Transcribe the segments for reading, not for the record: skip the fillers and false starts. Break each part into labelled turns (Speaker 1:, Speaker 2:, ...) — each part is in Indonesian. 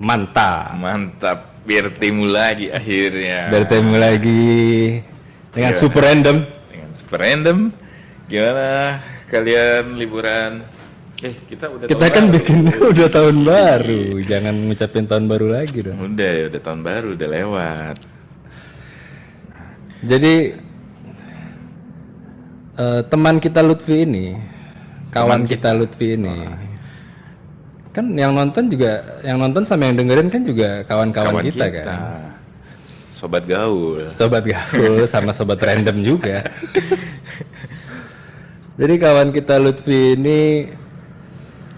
Speaker 1: Mantap, bertemu lagi akhirnya.
Speaker 2: Bertemu lagi dengan
Speaker 1: Gimana?
Speaker 2: super random.
Speaker 1: Dengan super random. Gimana kalian liburan? Kita udah
Speaker 2: Kita
Speaker 1: tahun
Speaker 2: kan
Speaker 1: baru.
Speaker 2: bikin udah tahun baru, jangan ngucapin tahun baru lagi dong.
Speaker 1: Udah tahun baru, udah lewat.
Speaker 2: Jadi teman kita Lutfi ini, kawan kita Lutfi ini, kan yang nonton sama yang dengerin kan juga kawan-kawan kita kan.
Speaker 1: Sobat gaul.
Speaker 2: Sobat gaul sama sobat random juga. Jadi kawan kita Lutfi ini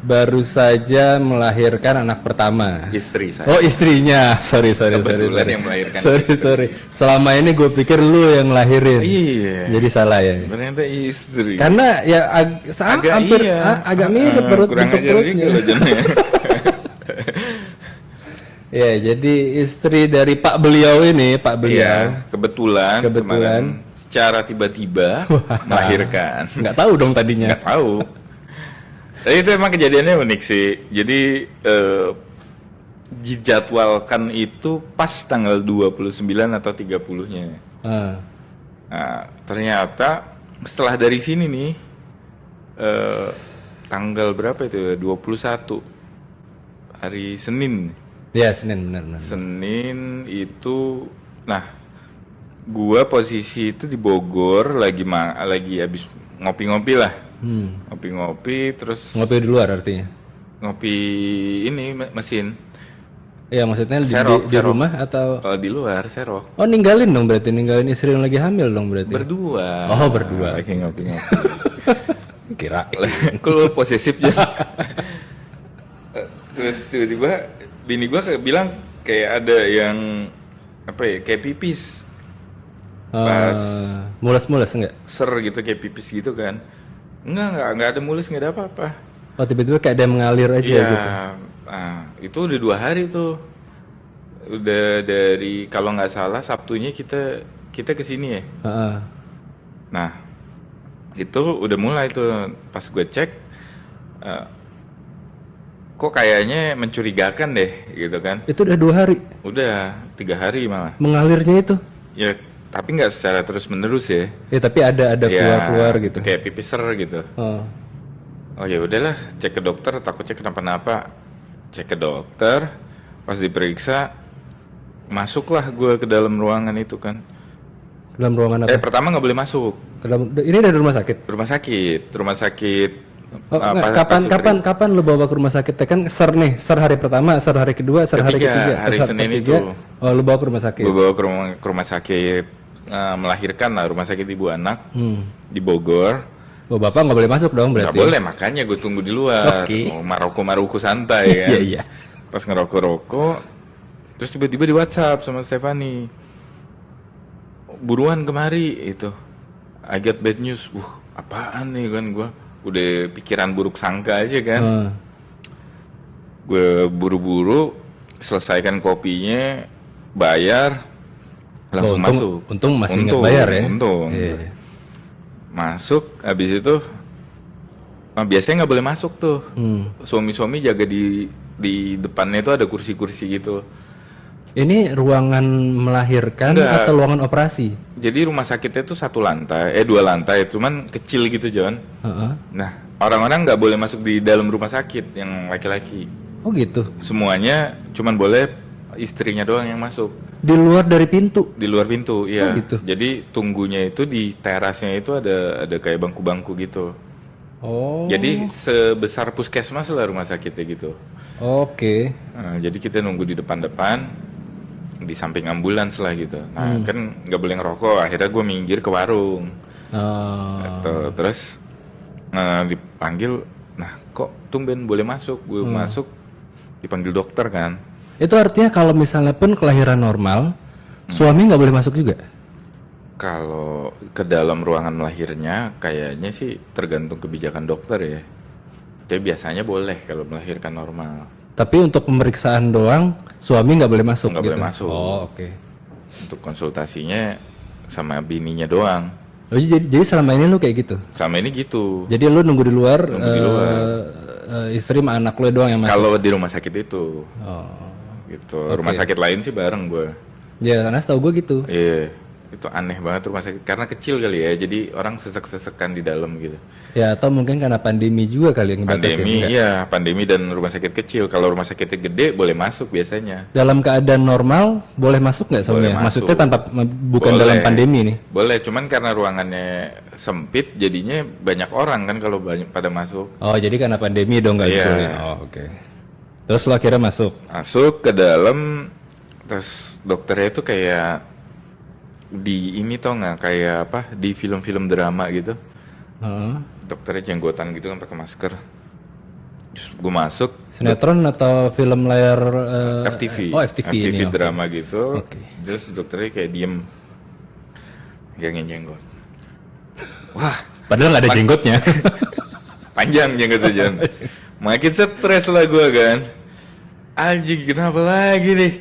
Speaker 2: baru saja melahirkan anak pertama.
Speaker 1: Istri saya.
Speaker 2: Oh, istrinya. Sorry.
Speaker 1: Kebetulan yang melahirkan
Speaker 2: Sorry. Selama ini gue pikir lu yang lahirin.
Speaker 1: Iya.
Speaker 2: Jadi salah ya.
Speaker 1: Ternyata istri.
Speaker 2: Karena ya agak mirip
Speaker 1: kurang
Speaker 2: bentuk
Speaker 1: ajar juga
Speaker 2: perutnya.
Speaker 1: loh Jonnya.
Speaker 2: Ya, jadi istri dari Pak Beliau ini, Pak Beliau.
Speaker 1: Iya, kebetulan kemarin secara tiba-tiba melahirkan.
Speaker 2: Nggak tahu dong tadinya.
Speaker 1: Nggak tahu. Tapi itu emang kejadiannya unik sih. Jadi dijadwalkan itu pas tanggal 29 atau 30-nya. Nah, ternyata setelah dari sini nih tanggal berapa itu? 21 hari Senin.
Speaker 2: Ya, Senin benar.
Speaker 1: Senin itu, nah, gua posisi itu di Bogor lagi habis ngopi-ngopi lah. Ngopi-ngopi terus
Speaker 2: Ngopi di luar artinya.
Speaker 1: ngopi ini mesin.
Speaker 2: Ya, maksudnya di
Speaker 1: Serok.
Speaker 2: rumah atau
Speaker 1: Kalau di luar serok.
Speaker 2: oh, ninggalin istri yang lagi hamil dong berarti.
Speaker 1: Berdua.
Speaker 2: Oh, berdua.
Speaker 1: Lagi ngopi-ngopi.
Speaker 2: Kira.
Speaker 1: Kok lu posesif ya? Terus tiba-tiba bini gua bilang kayak ada yang kayak pipis. Pas
Speaker 2: Mules-mules enggak?
Speaker 1: ser gitu kayak pipis gitu kan. Enggak ada mulus, enggak ada apa-apa.
Speaker 2: Oh, tiba-tiba kayak ada yang mengalir aja
Speaker 1: Iya,
Speaker 2: gitu.
Speaker 1: nah, itu udah 2 hari tuh. Udah dari kalau nggak salah Sabtunya kita kesini ya.
Speaker 2: Heeh.
Speaker 1: Nah, itu udah mulai tuh pas gue cek, kok kayaknya mencurigakan deh gitu kan.
Speaker 2: Itu udah 2 hari
Speaker 1: Udah 3 hari malah.
Speaker 2: mengalirnya itu.
Speaker 1: Ya, tapi nggak secara terus menerus ya.
Speaker 2: Ya, tapi ada
Speaker 1: Ya,
Speaker 2: keluar-keluar gitu.
Speaker 1: Kayak pipiser gitu. Oh ya udahlah, cek ke dokter, takutnya kenapa-napa. Cek ke dokter, pas diperiksa, masuklah gue ke dalam ruangan itu kan.
Speaker 2: Dalam ruangan apa?
Speaker 1: Pertama nggak boleh masuk.
Speaker 2: Ini dari rumah sakit.
Speaker 1: Rumah sakit.
Speaker 2: Oh, kapan lu bawa ke rumah sakit? Kan ser hari pertama, ser hari kedua, ser hari ketiga.
Speaker 1: Hari Senin itu.
Speaker 2: Oh, lu bawa ke rumah sakit.
Speaker 1: Gue bawa ke rumah sakit melahirkan lah, rumah sakit ibu anak di Bogor.
Speaker 2: Oh, bapak nggak boleh masuk dong berarti?
Speaker 1: Nggak boleh, makanya gue tunggu di luar.
Speaker 2: Oke.
Speaker 1: Maroko santai kan.
Speaker 2: Iya.
Speaker 1: Pas ngerokok, terus tiba-tiba di WhatsApp sama Stefani, buruan kemari itu. I got bad news. Apaan nih kan gue. Udah pikiran buruk sangka aja kan. Gue buru-buru selesaikan kopinya, bayar, langsung masuk.
Speaker 2: Untung masih ingat bayar ya.
Speaker 1: Untung.
Speaker 2: Iya.
Speaker 1: Masuk, habis itu biasanya nggak boleh masuk tuh. Suami-suami jaga di depannya itu ada kursi-kursi gitu.
Speaker 2: Ini ruangan melahirkan
Speaker 1: Enggak.
Speaker 2: atau ruangan operasi?
Speaker 1: Jadi rumah sakitnya itu 2 lantai, cuman kecil gitu John. Nah, orang-orang nggak boleh masuk di dalam rumah sakit yang laki-laki.
Speaker 2: Oh gitu.
Speaker 1: Semuanya cuman boleh istrinya doang yang masuk.
Speaker 2: Di luar dari pintu.
Speaker 1: Di luar pintu, iya.
Speaker 2: Oh, gitu.
Speaker 1: Jadi tunggunya itu di terasnya itu ada kayak bangku-bangku gitu.
Speaker 2: Oh.
Speaker 1: Jadi sebesar puskesmas lah rumah sakitnya gitu.
Speaker 2: Oke.
Speaker 1: Nah, jadi kita nunggu di depan-depan, di samping ambulans lah gitu. Nah kan nggak boleh ngerokok, akhirnya gue minggir ke warung. Gitu. Terus dipanggil, nah kok tumben boleh masuk? Gue masuk, dipanggil dokter kan.
Speaker 2: Itu artinya kalau misalnya pun kelahiran normal, suami nggak boleh masuk juga?
Speaker 1: Kalau ke dalam ruangan melahirnya kayaknya sih tergantung kebijakan dokter ya. Tapi biasanya boleh kalau melahirkan normal.
Speaker 2: Tapi untuk pemeriksaan doang, suami nggak boleh masuk
Speaker 1: Nggak
Speaker 2: gitu?
Speaker 1: boleh masuk.
Speaker 2: Oh, oke.
Speaker 1: Untuk konsultasinya sama bininya doang.
Speaker 2: Oh, jadi selama ini lu kayak gitu?
Speaker 1: Sama ini gitu.
Speaker 2: Jadi lu nunggu di luar,
Speaker 1: Nunggu di luar.
Speaker 2: istri sama anak lu doang yang masuk?
Speaker 1: Kalau di rumah sakit itu. gitu. Rumah sakit lain sih bareng gue.
Speaker 2: Ya, karena setahu gue gitu.
Speaker 1: Iya, itu aneh banget rumah sakit karena kecil kali ya, jadi orang sesek-sesekan di dalam gitu.
Speaker 2: Ya, atau mungkin karena pandemi juga kali yang ngebatasin.
Speaker 1: Pandemi, iya, pandemi dan rumah sakit kecil. Kalau rumah sakitnya gede boleh masuk biasanya.
Speaker 2: Dalam keadaan normal boleh masuk nggak semuanya? Maksudnya tanpa bukan
Speaker 1: Boleh.
Speaker 2: dalam pandemi nih?
Speaker 1: Boleh, cuman karena ruangannya sempit, jadinya banyak orang kan kalau banyak pada masuk.
Speaker 2: Oh, jadi karena pandemi dong nggak
Speaker 1: Iya.
Speaker 2: dibolehin. Oh, oke. Terus lo akhirnya masuk?
Speaker 1: Masuk ke dalam, terus dokternya itu kayak di ini tau nggak, kayak apa di film-film drama gitu.
Speaker 2: Heeh.
Speaker 1: Dokternya jenggotan gitu kan pakai masker. Terus gue masuk
Speaker 2: Sinetron atau film layar
Speaker 1: FTV.
Speaker 2: Oh, FTV ini. oke.
Speaker 1: drama gitu.
Speaker 2: Oke.
Speaker 1: Terus dokternya kayak diem, gangin jenggot. Wah,
Speaker 2: Padahal nggak ada jenggotnya.
Speaker 1: panjang jenggot aja. Makin stres lah gue kan. Anjing, kenapa lagi nih?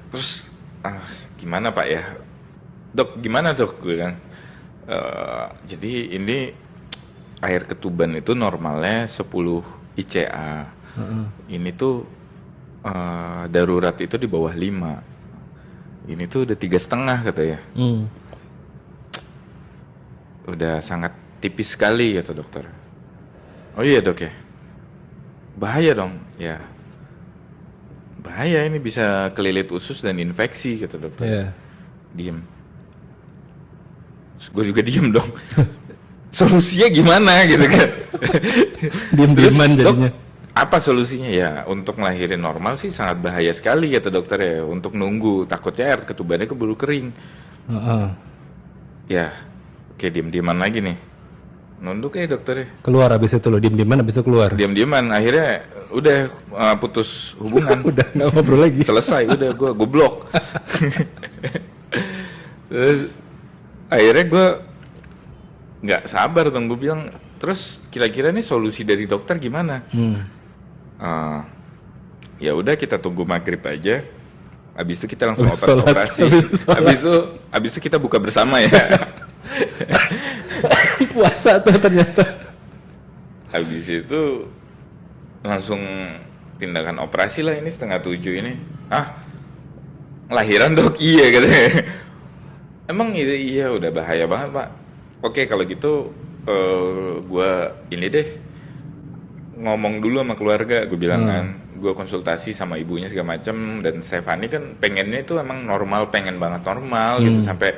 Speaker 1: Terus gimana Pak ya? Dok, gimana dok? Gue kan. Jadi ini air ketuban itu normalnya 10 ICA. Ini tuh darurat itu di bawah 5. Ini tuh udah 3,5 katanya. Udah sangat tipis sekali kata dokter. Oh iya dok ya. Bahaya dong. Ya. Bahaya, ini bisa kelilit usus dan infeksi kata dokter.
Speaker 2: Iya.
Speaker 1: Diem. Terus gue juga diem dong. Solusinya gimana gitu kan?
Speaker 2: Diem-dieman
Speaker 1: Terus,
Speaker 2: jadinya.
Speaker 1: Dok, apa solusinya ya? Untuk ngelahirin normal sih sangat bahaya sekali kata dokter ya. Untuk nunggu, takutnya air ketubannya keburu kering.
Speaker 2: Heeh.
Speaker 1: Ya, oke, diem-dieman lagi nih. Nunduk ya dokternya.
Speaker 2: Keluar abis itu lo diem-dieman abis itu keluar.
Speaker 1: Diam-diaman, akhirnya udah putus hubungan.
Speaker 2: Udah nggak ngobrol lagi.
Speaker 1: Selesai, udah gue blok. Terus akhirnya gue nggak sabar dong, gue bilang, terus kira-kira nih solusi dari dokter gimana? Ya udah kita tunggu maghrib aja. Habis itu kita langsung operasi. Habis itu kita buka bersama ya.
Speaker 2: Puasa tuh ternyata.
Speaker 1: Habis itu langsung tindakan operasi lah, ini 6:30 ini. Lahiran dok? Iya katanya. Emang iya udah bahaya banget pak. Oke kalau gitu gue ini deh ngomong dulu sama keluarga, gue bilang kan. Gue konsultasi sama ibunya segala macem, dan Stefani kan pengennya itu emang normal, pengen banget normal gitu, sampai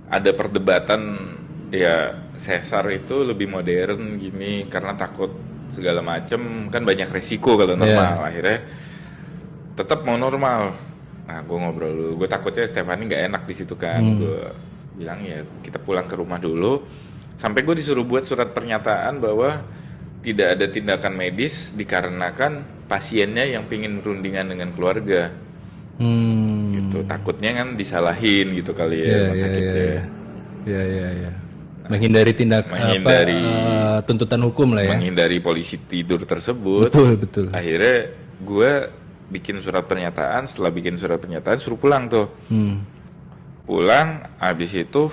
Speaker 1: ada perdebatan ya sesar itu lebih modern gini karena takut segala macem, kan banyak resiko kalau normal. Akhirnya tetap mau normal. Nah gue ngobrol dulu, gue takutnya Stefani nggak enak di situ kan. Gue bilang ya kita pulang ke rumah dulu, sampai gue disuruh buat surat pernyataan bahwa tidak ada tindakan medis dikarenakan pasiennya yang pingin berundingan dengan keluarga. Gitu, takutnya kan disalahin gitu kali ya rumah sakitnya.
Speaker 2: Iya. Menghindari tuntutan hukum lah ya.
Speaker 1: Menghindari polisi tidur tersebut.
Speaker 2: Betul.
Speaker 1: Akhirnya gue bikin surat pernyataan, setelah bikin surat pernyataan suruh pulang tuh. Pulang, habis itu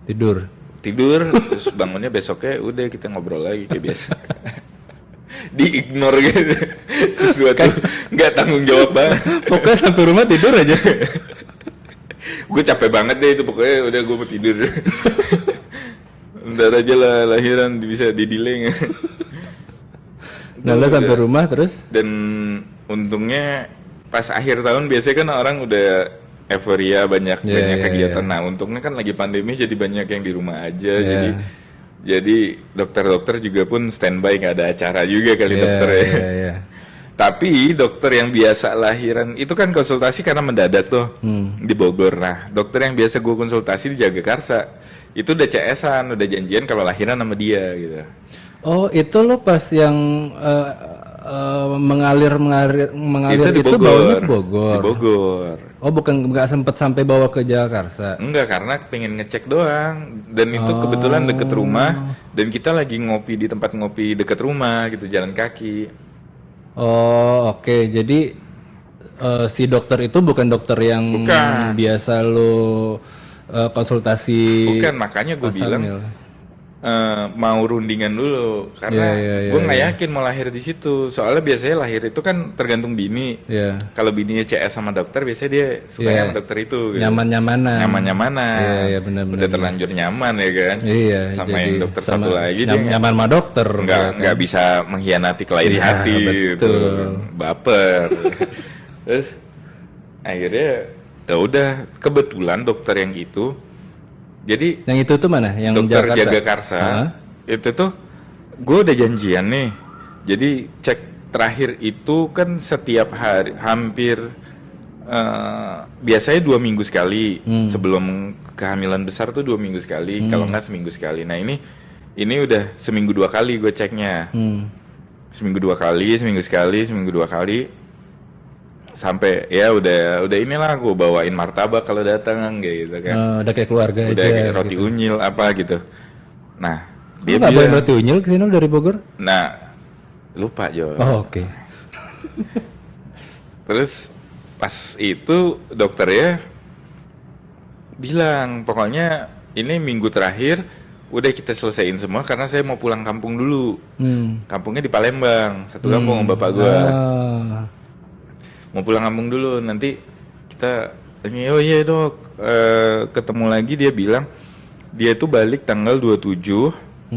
Speaker 1: tidur, terus bangunnya besoknya udah kita ngobrol lagi kayak biasa. Di-ignore gitu. Sesuatu nggak tanggung jawab banget.
Speaker 2: Pokoknya sampai rumah tidur aja.
Speaker 1: Gue capek banget deh itu, pokoknya udah gue mau tidur. Ntar aja lah lahiran bisa di-delay.
Speaker 2: Nah lo sampai rumah terus?
Speaker 1: Dan untungnya pas akhir tahun biasanya kan orang udah euforia, banyak kegiatan. Nah untungnya kan lagi pandemi jadi banyak yang di rumah aja. Jadi dokter-dokter juga pun standby, nggak ada acara juga kali dokter ya. Tapi dokter yang biasa lahiran itu kan konsultasi karena mendadak tuh di Bogor. Nah dokter yang biasa gue konsultasi di Jagakarsa itu udah CS-an, udah janjian kalau lahiran sama dia gitu.
Speaker 2: Oh itu lo pas yang mengalir
Speaker 1: itu di
Speaker 2: baunya
Speaker 1: Bogor. Di Bogor.
Speaker 2: Oh bukan, nggak sempet sampai bawa ke Jakarta?
Speaker 1: Enggak, karena pengen ngecek doang. Dan itu kebetulan deket rumah, dan kita lagi ngopi di tempat ngopi deket rumah gitu, jalan kaki.
Speaker 2: Oh oke. Jadi si dokter itu bukan dokter yang biasa lo konsultasi.
Speaker 1: Bukan, makanya gue bilang mau rundingan dulu karena gue nggak yakin mau lahir di situ. Soalnya biasanya lahir itu kan tergantung bini. Kalau bininya CS sama dokter biasanya dia sukanya sama dokter itu. Gitu. Nyaman-nyamanan.
Speaker 2: Benar-benar.
Speaker 1: Udah terlanjur nyaman ya kan. Sama yang dokter satu lagi dia
Speaker 2: nyaman sama dokter.
Speaker 1: Nggak bisa mengkhianati kelahiran hati. Gitu. Baper. Terus akhirnya ya udah kebetulan dokter yang itu. Jadi
Speaker 2: yang itu tuh mana? Yang
Speaker 1: dokter Jagakarsa itu tuh gue udah janjian nih. Jadi cek terakhir itu kan setiap hari hampir biasanya 2 minggu sekali. Sebelum kehamilan besar tuh 2 minggu sekali. Kalau nggak seminggu sekali. Nah ini udah seminggu 2 kali gue ceknya. Seminggu 2 kali, seminggu sekali, seminggu 2 kali. Sampai ya udah inilah gue bawain martabak kalau datang kayak gitu kan.
Speaker 2: Udah kayak keluarga
Speaker 1: udah
Speaker 2: aja.
Speaker 1: Udah kayak roti unyil apa gitu. Nah, dia
Speaker 2: nggak bawain roti unyil kesini dari Bogor?
Speaker 1: Nah, lupa Jo.
Speaker 2: Oke.
Speaker 1: Terus pas itu dokternya bilang pokoknya ini minggu terakhir udah kita selesaiin semua karena saya mau pulang kampung dulu. Kampungnya di Palembang, satu kampung bapak gua. Mau pulang kampung dulu, nanti kita oh iya dok, ketemu lagi. Dia bilang dia itu balik tanggal 27.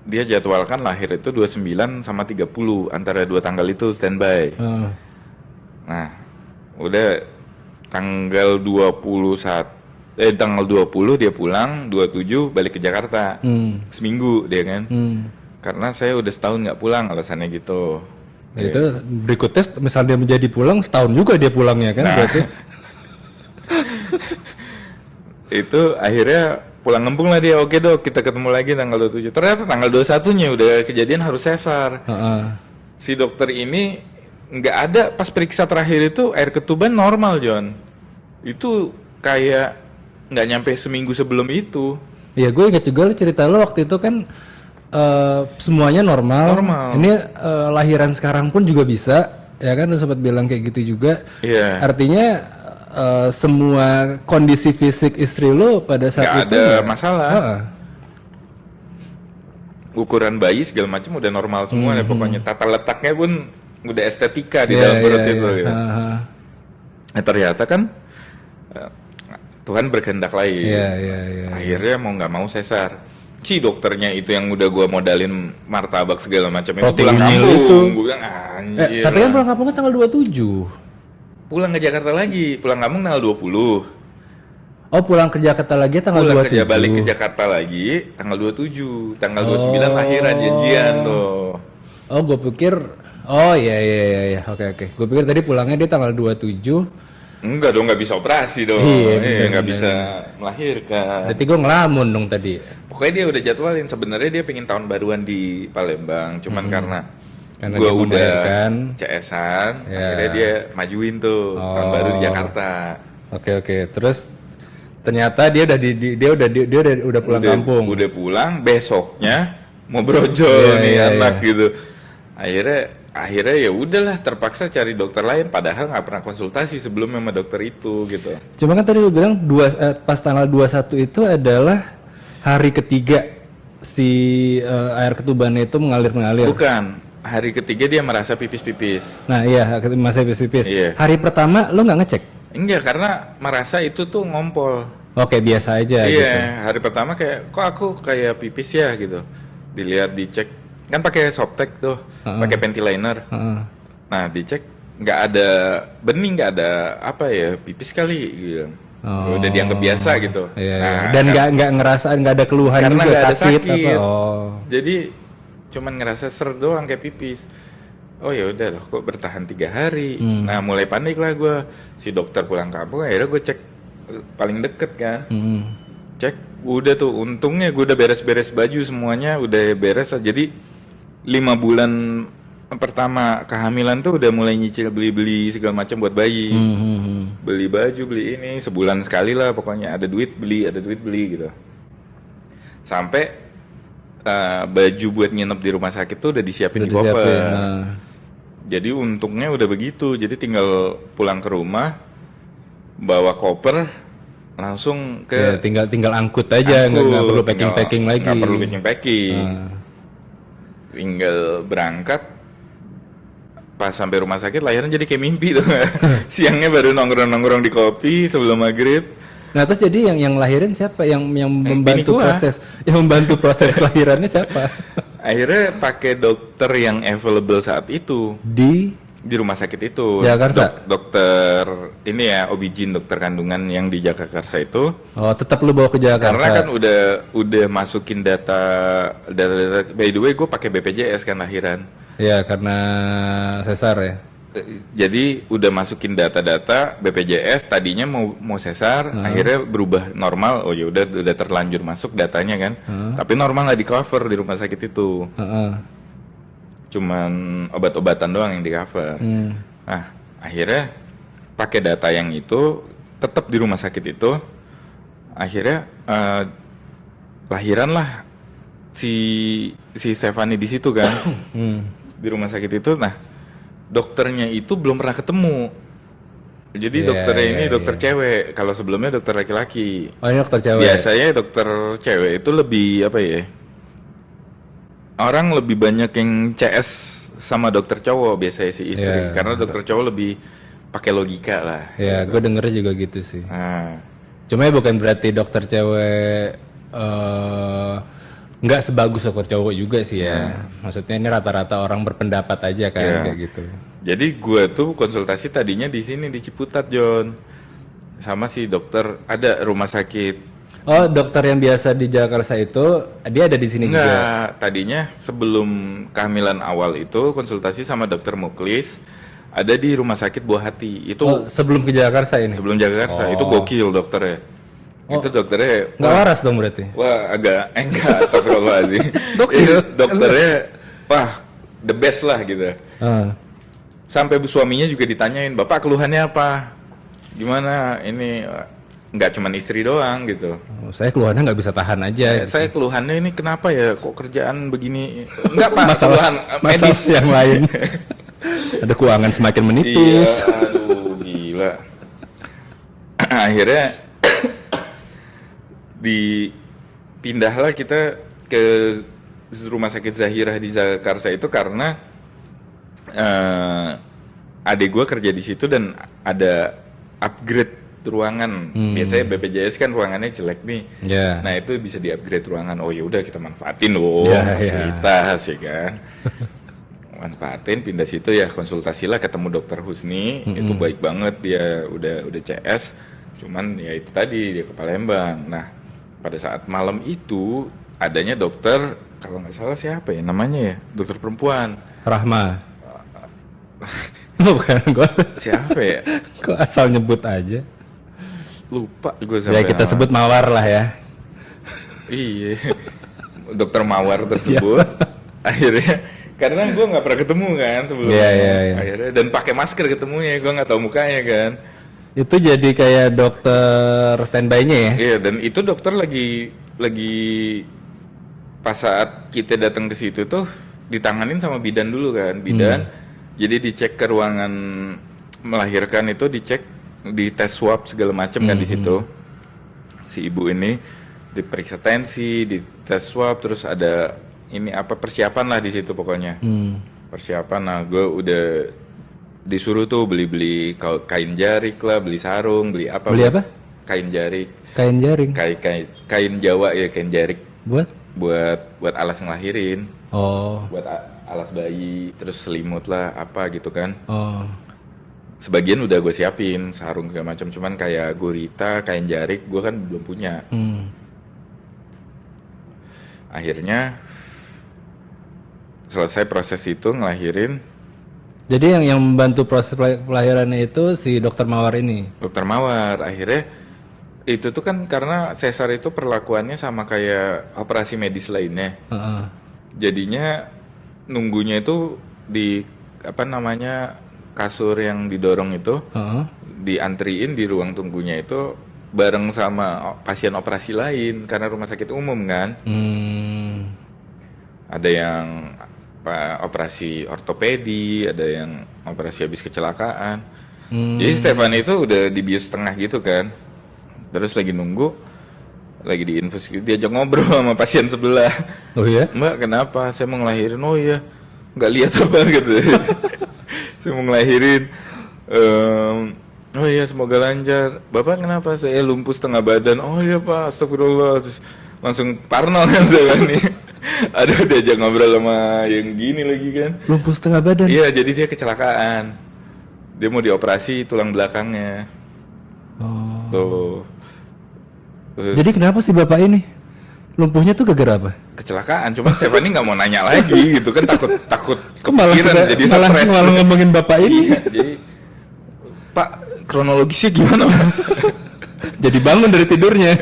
Speaker 1: Dia jadwalkan lahir itu 29 sama 30, antara 2 tanggal itu standby. Nah udah tanggal 20 dia pulang, 27 balik ke Jakarta. Seminggu dia kan. Karena saya udah setahun nggak pulang, alasannya gitu.
Speaker 2: Itu berikutnya misalnya dia menjadi pulang setahun juga dia pulangnya kan. Berarti
Speaker 1: itu akhirnya pulang kampung lah dia. Oke dok, kita ketemu lagi tanggal 27. Ternyata tanggal 21-nya udah kejadian harus sesar. Si dokter ini nggak ada pas periksa terakhir itu air ketuban normal John. Itu kayak nggak nyampe seminggu sebelum itu.
Speaker 2: Iya gue ingat juga lo cerita lo waktu itu kan semuanya normal. Ini lahiran sekarang pun juga bisa, ya kan? Lo sempat bilang kayak gitu juga. Artinya semua kondisi fisik istri lo pada saat
Speaker 1: itu ada masalah. Ukuran bayi segala macam udah normal semua ya pokoknya. Tata letaknya pun udah estetika di dalam perut itu. Ya. Nah, ternyata kan Tuhan berkehendak lain. Akhirnya mau nggak mau sesar. Si dokternya itu yang udah gue modalin martabak segala macam itu pulang kampung. Gue bilang anjir.
Speaker 2: Tapi kan pulang kampungnya tanggal 27.
Speaker 1: Pulang ke Jakarta lagi, pulang kampung tanggal 20.
Speaker 2: Oh, pulang ke Jakarta lagi tanggal 27.
Speaker 1: Balik ke Jakarta lagi tanggal 27. Tanggal 29 lahiran janjian tuh.
Speaker 2: Oh, gue pikir iya. Oke. Gue pikir tadi pulangnya dia tanggal 27.
Speaker 1: Enggak dong, nggak bisa operasi dong. Iya, nggak bisa melahirkan.
Speaker 2: Berarti gue ngelamun dong tadi.
Speaker 1: Pokoknya dia udah jadwalin. Sebenarnya dia pengen tahun baruan di Palembang, cuman karena gue udah CS-an, akhirnya dia majuin tuh tahun baru di Jakarta.
Speaker 2: Oke. Terus ternyata dia udah pulang kampung.
Speaker 1: Udah pulang, besoknya mau brojol anak gitu. Akhirnya ya udahlah terpaksa cari dokter lain, padahal nggak pernah konsultasi sebelumnya sama dokter itu gitu.
Speaker 2: Cuma kan tadi lu bilang pas tanggal 21 itu adalah hari ketiga si air ketubannya itu mengalir.
Speaker 1: Bukan, hari ketiga dia merasa pipis-pipis.
Speaker 2: Nah iya, merasa pipis-pipis.
Speaker 1: Iya.
Speaker 2: Hari pertama lu nggak ngecek?
Speaker 1: Enggak, karena merasa itu tuh ngompol.
Speaker 2: Oke, biasa aja.
Speaker 1: Iya,
Speaker 2: gitu.
Speaker 1: Hari pertama kayak kok aku kayak pipis ya gitu. Dilihat, dicek. Kan pakai Softtek tuh, pakai panty-liner. Nah dicek nggak ada bening, nggak ada apa ya, pipis kali gitu. Udah dianggap biasa gitu.
Speaker 2: Nah, dan nggak ngerasa, nggak ada keluhan
Speaker 1: karena
Speaker 2: juga,
Speaker 1: ada sakit.
Speaker 2: Apa?
Speaker 1: Jadi cuman ngerasa ser doang kayak pipis. Oh ya udah loh, kok bertahan 3 hari. Nah mulai panik lah gue. Si dokter pulang kampung, akhirnya gue cek paling deket kan. Cek udah tuh, untungnya gue udah beres-beres baju semuanya, udah beres. Jadi 5 bulan pertama kehamilan tuh udah mulai nyicil beli-beli segala macam buat bayi. Beli baju, beli ini, sebulan sekali lah pokoknya, ada duit beli gitu. Sampai baju buat nginep di rumah sakit tuh udah disiapin di koper. Jadi untungnya udah begitu. Jadi tinggal pulang ke rumah, bawa koper, langsung ke
Speaker 2: ya, tinggal angkut aja, nggak perlu packing lagi.
Speaker 1: Nggak perlu packing. Tinggal berangkat. Pas sampai rumah sakit lahiran jadi kayak mimpi tuh. Siangnya baru nongkrong di kopi sebelum maghrib.
Speaker 2: Nah terus jadi yang lahirin siapa? Yang membantu proses kelahirannya siapa?
Speaker 1: Akhirnya pakai dokter yang available saat itu di rumah sakit itu.
Speaker 2: Jakarta.
Speaker 1: Dokter ini ya OB/GYN, dokter kandungan yang di Jakarta itu.
Speaker 2: Oh tetap lu bawa ke Jakarta.
Speaker 1: Karena kan udah masukin data. By the way gue pakai BPJS kan lahiran.
Speaker 2: Ya karena sesar ya.
Speaker 1: Jadi udah masukin data-data BPJS, tadinya mau sesar, akhirnya berubah normal. Oh ya udah terlanjur masuk datanya kan. Tapi normal nggak di cover di rumah sakit itu. Cuman obat-obatan doang yang di cover. Nah akhirnya pakai data yang itu tetap di rumah sakit itu. Akhirnya lahiranlah si Stefani di situ kan. Di rumah sakit itu. Nah dokternya itu belum pernah ketemu. Jadi dokternya ini dokter cewek. Kalau sebelumnya dokter laki-laki.
Speaker 2: Oh ini dokter cewek.
Speaker 1: Biasanya dokter cewek itu lebih apa ya? Orang lebih banyak yang CS sama dokter cowok biasanya si istri. Karena dokter cowok lebih pakai logika lah.
Speaker 2: Ya, gue dengernya juga gitu sih. Cuma ya bukan berarti dokter cewek nggak sebagus dokter cowok juga sih ya. Maksudnya ini rata-rata orang berpendapat aja kan kayak gitu.
Speaker 1: Jadi gue tuh konsultasi tadinya di sini di Ciputat John, sama si dokter ada rumah sakit.
Speaker 2: Oh dokter yang biasa di Jakarta itu dia ada di sini juga?
Speaker 1: Enggak, tadinya sebelum kehamilan awal itu konsultasi sama dokter Muklis ada di rumah sakit Buah Hati. Itu
Speaker 2: sebelum ke Jakarta ini?
Speaker 1: Sebelum Jakarta itu gokil dokternya. Itu dokternya
Speaker 2: nggak waras dong berarti?
Speaker 1: Wah agak enggak astagfirullahaladzim. Dokternya wah the best lah gitu. Sampai suaminya juga ditanyain, bapak keluhannya apa? Gimana ini? Nggak cuman istri doang gitu.
Speaker 2: Saya keluhannya nggak bisa tahan aja.
Speaker 1: Saya keluhannya ini kenapa ya? Kok kerjaan begini? Enggak pak, keluhan medis
Speaker 2: yang lain. Ada keuangan semakin menipis.
Speaker 1: Iya, aduh gila. Akhirnya dipindahlah kita ke rumah sakit Zahirah di Jakarta itu karena adik gue kerja di situ dan ada upgrade ruangan. Biasanya BPJS kan ruangannya jelek nih. Nah itu bisa di-upgrade ruangan. Oh ya udah kita manfaatin fasilitas ya kan. Manfaatin pindah situ ya, konsultasilah ketemu dokter Husni. Itu baik banget, dia udah CS. Cuman ya itu tadi dia ke Palembang. Nah pada saat malam itu adanya dokter, kalau nggak salah siapa ya namanya ya, dokter perempuan.
Speaker 2: Rahma. Bukan gue.
Speaker 1: Siapa ya?
Speaker 2: Kok asal nyebut aja?
Speaker 1: Lupa gue sampai.
Speaker 2: Ya kita sebut Mawar lah ya.
Speaker 1: Iya. Dokter Mawar tersebut. Akhirnya karena gue nggak pernah ketemu kan sebelumnya. Akhirnya dan pakai masker ketemunya, gue nggak tahu mukanya kan.
Speaker 2: Itu jadi kayak dokter standby-nya ya?
Speaker 1: Iya, dan itu dokter lagi pas saat kita datang ke situ tuh ditanganin sama bidan dulu kan, bidan. Jadi dicek ke ruangan melahirkan itu, dicek, di tes swab segala macam kan di situ. Si ibu ini diperiksa tensi, di tes swab, terus ada ini apa persiapan lah di situ pokoknya. Persiapan. Nah, gue udah disuruh tuh beli kain jarik lah, beli sarung, beli apa?
Speaker 2: Beli apa?
Speaker 1: Kain jarik.
Speaker 2: Kain jaring.
Speaker 1: Kain Jawa ya, kain jarik. Buat alas ngelahirin.
Speaker 2: Oh.
Speaker 1: Buat alas bayi, terus selimut lah apa gitu kan.
Speaker 2: Oh.
Speaker 1: Sebagian udah gue siapin, sarung segala macam, cuman kayak gurita, kain jarik gue kan belum punya. Akhirnya selesai proses itu ngelahirin.
Speaker 2: Jadi yang membantu proses pelahirannya itu si dokter Mawar ini?
Speaker 1: Dokter Mawar, akhirnya itu tuh kan karena sesar itu perlakuannya sama kayak operasi medis lainnya. Jadinya nunggunya itu di apa namanya kasur yang didorong itu, diantriin di ruang tunggunya itu bareng sama pasien operasi lain karena rumah sakit umum kan. Ada yang operasi ortopedi, ada yang operasi habis kecelakaan. Jadi Stefan itu udah dibius tengah gitu kan. Terus lagi nunggu, lagi di infus gitu, diajak ngobrol sama pasien sebelah.
Speaker 2: Oh iya?
Speaker 1: Mbak, kenapa? Saya mau ngelahirin. Oh iya, nggak lihat apa gitu. Saya mau ngelahirin. Oh iya, semoga lancar. Bapak kenapa? Saya lumpuh setengah badan. Oh iya Pak, astagfirullah. Terus langsung parno kan saya nih. Aduh, diajak ngobrol sama yang gini lagi kan.
Speaker 2: Lumpuh setengah badan?
Speaker 1: Iya, jadi dia kecelakaan. Dia mau dioperasi tulang belakangnya.
Speaker 2: Oh.
Speaker 1: Tuh. Terus,
Speaker 2: jadi kenapa sih bapak ini? Lumpuhnya tuh gara-gara apa?
Speaker 1: kecelakaan, cuma Stephanie nggak mau nanya lagi gitu kan, takut
Speaker 2: Malah
Speaker 1: kepikiran jadi stres.
Speaker 2: malah ngomongin bapak ini.
Speaker 1: Iya, jadi Pak, kronologisnya gimana Pak?
Speaker 2: Jadi bangun dari tidurnya.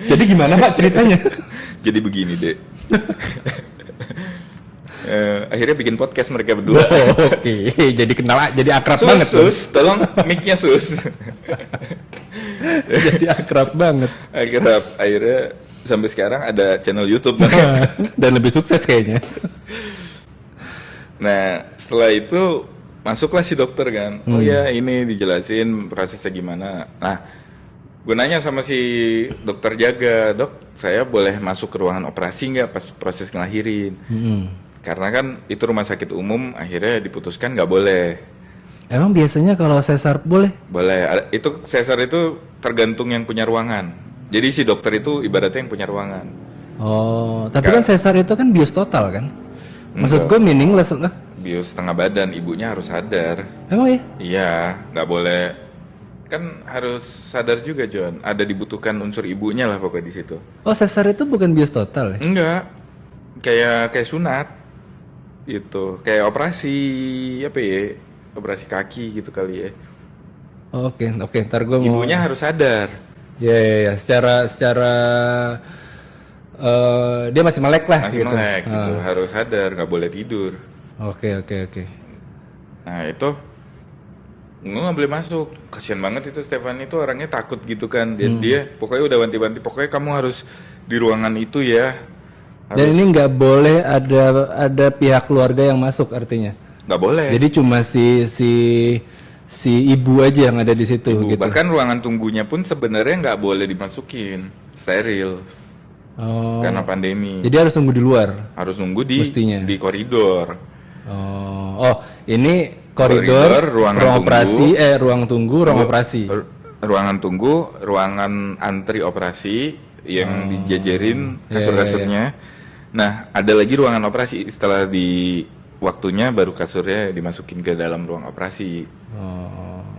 Speaker 2: Jadi gimana Pak ceritanya?
Speaker 1: Jadi begini deh. Akhirnya bikin podcast mereka berdua.
Speaker 2: Oke, jadi kenal, jadi akrab
Speaker 1: Sus,
Speaker 2: banget.
Speaker 1: Sus, tolong mic-nya Sus.
Speaker 2: Jadi akrab banget.
Speaker 1: Akhirnya sampai sekarang ada channel YouTube
Speaker 2: dan lebih sukses kayaknya.
Speaker 1: Nah, setelah itu masuklah si dokter kan. Oh ya, ini dijelasin prosesnya gimana. Nah, gue nanya sama si dokter jaga, Dok, saya boleh masuk ke ruangan operasi nggak pas proses ngelahirin? Karena kan itu rumah sakit umum, akhirnya diputuskan nggak boleh.
Speaker 2: Emang biasanya kalau sesar boleh?
Speaker 1: Boleh. Itu sesar itu tergantung yang punya ruangan. Jadi si dokter itu ibaratnya yang punya ruangan.
Speaker 2: Oh, tapi kan sesar itu kan bius total kan? Maksud gue meaningless lah.
Speaker 1: Bius setengah badan, ibunya harus sadar.
Speaker 2: Emang ya?
Speaker 1: Iya, nggak boleh. Kan harus sadar juga John. Ada dibutuhkan unsur ibunya lah pokoknya di situ.
Speaker 2: Oh, sesar itu bukan bius total ya?
Speaker 1: Enggak. Kayak sunat. Gitu. Kayak operasi apa ya? Operasi kaki gitu kali ya.
Speaker 2: Oh, oke, ntar gue mau.
Speaker 1: Ibunya harus sadar.
Speaker 2: Ya. Secara dia masih melek lah.
Speaker 1: Masih melek gitu. Harus sadar, nggak boleh tidur.
Speaker 2: Oke.
Speaker 1: Nah itu gue nggak boleh masuk. Kasian banget itu Stephanie itu orangnya takut gitu kan. Dia pokoknya udah wanti-wanti. Pokoknya kamu harus di ruangan itu ya.
Speaker 2: Dan ini nggak boleh ada pihak keluarga yang masuk artinya.
Speaker 1: Nggak boleh.
Speaker 2: Jadi cuma si ibu aja yang ada di situ
Speaker 1: Ibu,
Speaker 2: gitu.
Speaker 1: bahkan ruangan tunggunya pun sebenarnya nggak boleh dimasukin, steril.
Speaker 2: Oh.
Speaker 1: Karena pandemi.
Speaker 2: Jadi harus nunggu di luar.
Speaker 1: Harus nunggu di koridor.
Speaker 2: Oh, ini koridor ruang operasi, ruang tunggu, ruang operasi.
Speaker 1: Ruangan tunggu, ruangan antri operasi yang dijajarin kasur-kasurnya. Nah, ada lagi ruangan operasi setelah di waktunya baru kasurnya dimasukin ke dalam ruang operasi.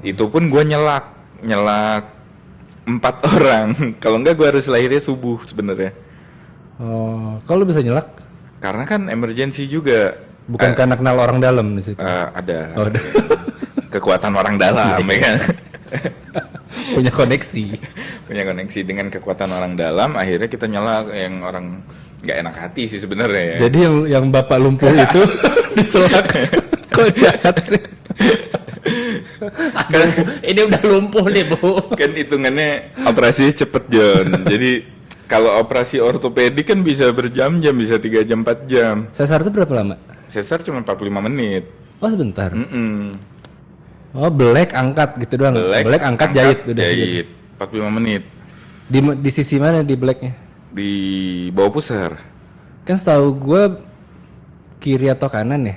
Speaker 1: Itu pun gue nyelak 4 orang. Kalau enggak gue harus lahirnya subuh sebenarnya.
Speaker 2: Oh, kalau bisa nyelak?
Speaker 1: Karena kan emergency juga.
Speaker 2: Bukan karena kenal orang dalam di situ.
Speaker 1: Ada.
Speaker 2: Oh, ada.
Speaker 1: Kekuatan orang dalam, ya kan?
Speaker 2: Punya koneksi.
Speaker 1: Punya koneksi dengan kekuatan orang dalam. Akhirnya kita nyelak yang orang nggak enak hati sih sebenarnya ya.
Speaker 2: Jadi yang bapak lumpuh itu diselak. Kok jahat sih? Kan ini udah lumpuh nih Bu.
Speaker 1: Kan hitungannya operasi cepet John. Jadi kalau operasi ortopedik kan bisa berjam-jam, bisa 3 jam 4 jam.
Speaker 2: Sesar itu berapa lama?
Speaker 1: Sesar cuma 45 menit.
Speaker 2: Oh sebentar. Oh belek angkat gitu doang. Belek angkat jahit udah.
Speaker 1: Jahit 45 menit.
Speaker 2: Di sisi mana di beleknya?
Speaker 1: Di bawah pusar.
Speaker 2: Kan setahu gue kiri atau kanan ya?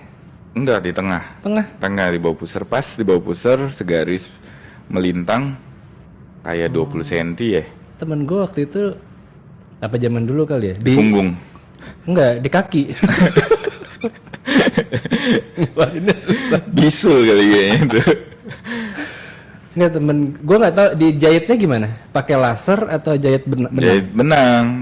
Speaker 1: Enggak, di tengah. Tengah di bawah pusar, pas di bawah pusar segaris melintang kayak 20 cm ya.
Speaker 2: Temen gue waktu itu apa zaman dulu kali ya?
Speaker 1: Di punggung.
Speaker 2: Enggak, di kaki. Wah, ini susah.
Speaker 1: Bisul kali kayaknya itu.
Speaker 2: Enggak, temen gue nggak tahu dijahitnya gimana? Pakai laser atau jahit benang?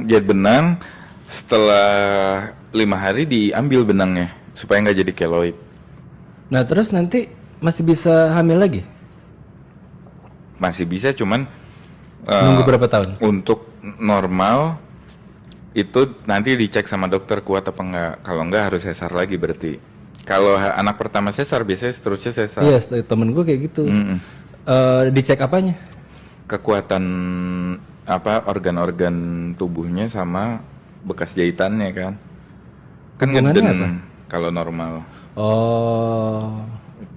Speaker 1: Jahit benang. Setelah 5 hari diambil benangnya supaya nggak jadi keloid.
Speaker 2: Nah terus nanti masih bisa hamil lagi?
Speaker 1: Masih bisa, cuman
Speaker 2: nunggu berapa tahun?
Speaker 1: Untuk normal itu nanti dicek sama dokter kuat apa enggak. Kalau enggak harus sesar lagi berarti. Kalau anak pertama sesar biasanya seterusnya sesar.
Speaker 2: Iya, temen gue kayak gitu. Dicek apanya?
Speaker 1: Kekuatan organ-organ tubuhnya sama bekas jahitannya kan. Kan ngeden kalau normal.
Speaker 2: Oh.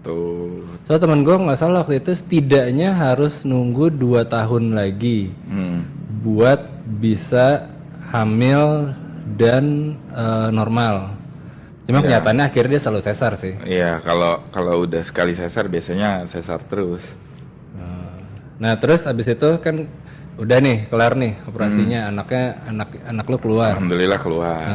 Speaker 1: gitu.
Speaker 2: So teman gue nggak salah waktu itu setidaknya harus nunggu 2 tahun lagi buat bisa hamil dan normal. Cuma kenyataannya akhirnya dia selalu sesar sih.
Speaker 1: Iya, kalau udah sekali sesar biasanya sesar terus.
Speaker 2: Nah terus abis itu kan udah nih kelar nih operasinya, anak lo keluar.
Speaker 1: Alhamdulillah keluar.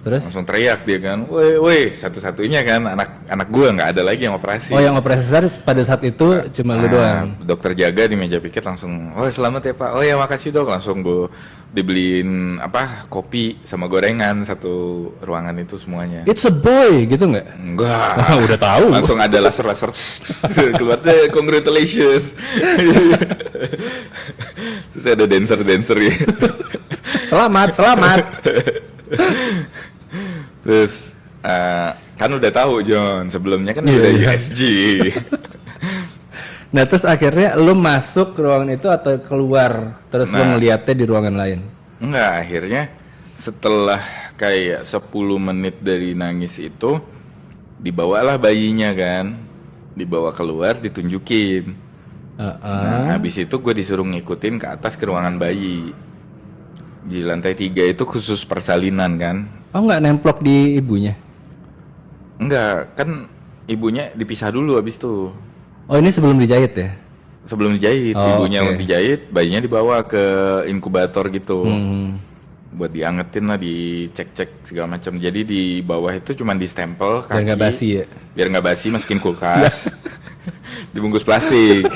Speaker 2: Terus
Speaker 1: langsung teriak dia kan, woi satu-satunya kan anak gua nggak ada lagi yang operasi.
Speaker 2: Oh yang operasi sesar pada saat itu cuma lu doang.
Speaker 1: Dokter jaga di meja piket langsung, oh selamat ya pak, oh ya makasih dok, langsung gua dibeliin kopi sama gorengan satu ruangan itu semuanya.
Speaker 2: It's a boy gitu nggak?
Speaker 1: Enggak.
Speaker 2: Udah tahu.
Speaker 1: Langsung ada laser keluar deh, congratulations. Terus ada dancer gitu.
Speaker 2: Selamat.
Speaker 1: Terus kan udah tahu John, sebelumnya kan udah USG.
Speaker 2: Nah terus akhirnya lu masuk ke ruangan itu atau keluar terus lu ngeliatnya di ruangan lain?
Speaker 1: Enggak, akhirnya setelah kayak 10 menit dari nangis itu dibawalah bayinya kan, dibawa keluar ditunjukin. Nah habis itu gue disuruh ngikutin ke atas ke ruangan bayi. Di lantai 3 itu khusus persalinan kan.
Speaker 2: Oh nggak nemplok di ibunya?
Speaker 1: Enggak, kan ibunya dipisah dulu habis itu.
Speaker 2: Oh ini sebelum dijahit ya?
Speaker 1: Sebelum dijahit, ibunya dijahit, bayinya dibawa ke inkubator gitu. Buat diangetin lah, dicek-cek segala macam. Jadi di bawah itu cuma di stempel kaki.
Speaker 2: Biar nggak basi ya?
Speaker 1: Biar nggak basi, masukin kulkas. Dibungkus plastik.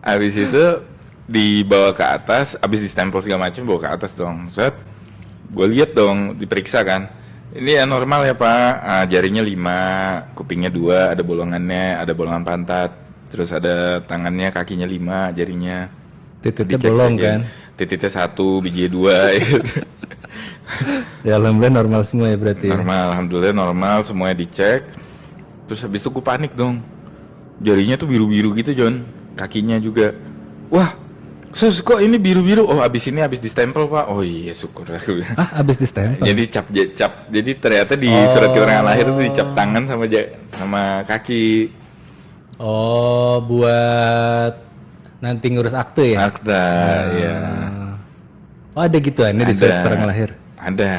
Speaker 1: Habis itu dibawa ke atas, habis di stempel segala macam, bawa ke atas dong. Set. Gue lihat dong, diperiksa kan. Ini ya normal ya pak, jarinya 5, kupingnya 2, ada bolongannya, ada bolongan pantat, terus ada tangannya, kakinya 5, jarinya.
Speaker 2: Titiknya bolong kan?
Speaker 1: Titiknya 1, bijinya 2.
Speaker 2: Ya alhamdulillah normal semua ya berarti.
Speaker 1: Normal, alhamdulillah normal, semuanya dicek. Terus habis itu gue panik dong, jarinya tuh biru-biru gitu John, kakinya juga. Wah, Sus kok ini biru-biru? Oh abis di stempel pak. Oh iya syukur.
Speaker 2: Abis di stempel?
Speaker 1: Jadi cap. Jadi ternyata di surat keterangan lahir itu dicap tangan sama kaki.
Speaker 2: Oh buat nanti ngurus akte ya?
Speaker 1: Akta, ya.
Speaker 2: Oh ada gituannya di surat keterangan lahir?
Speaker 1: Ada.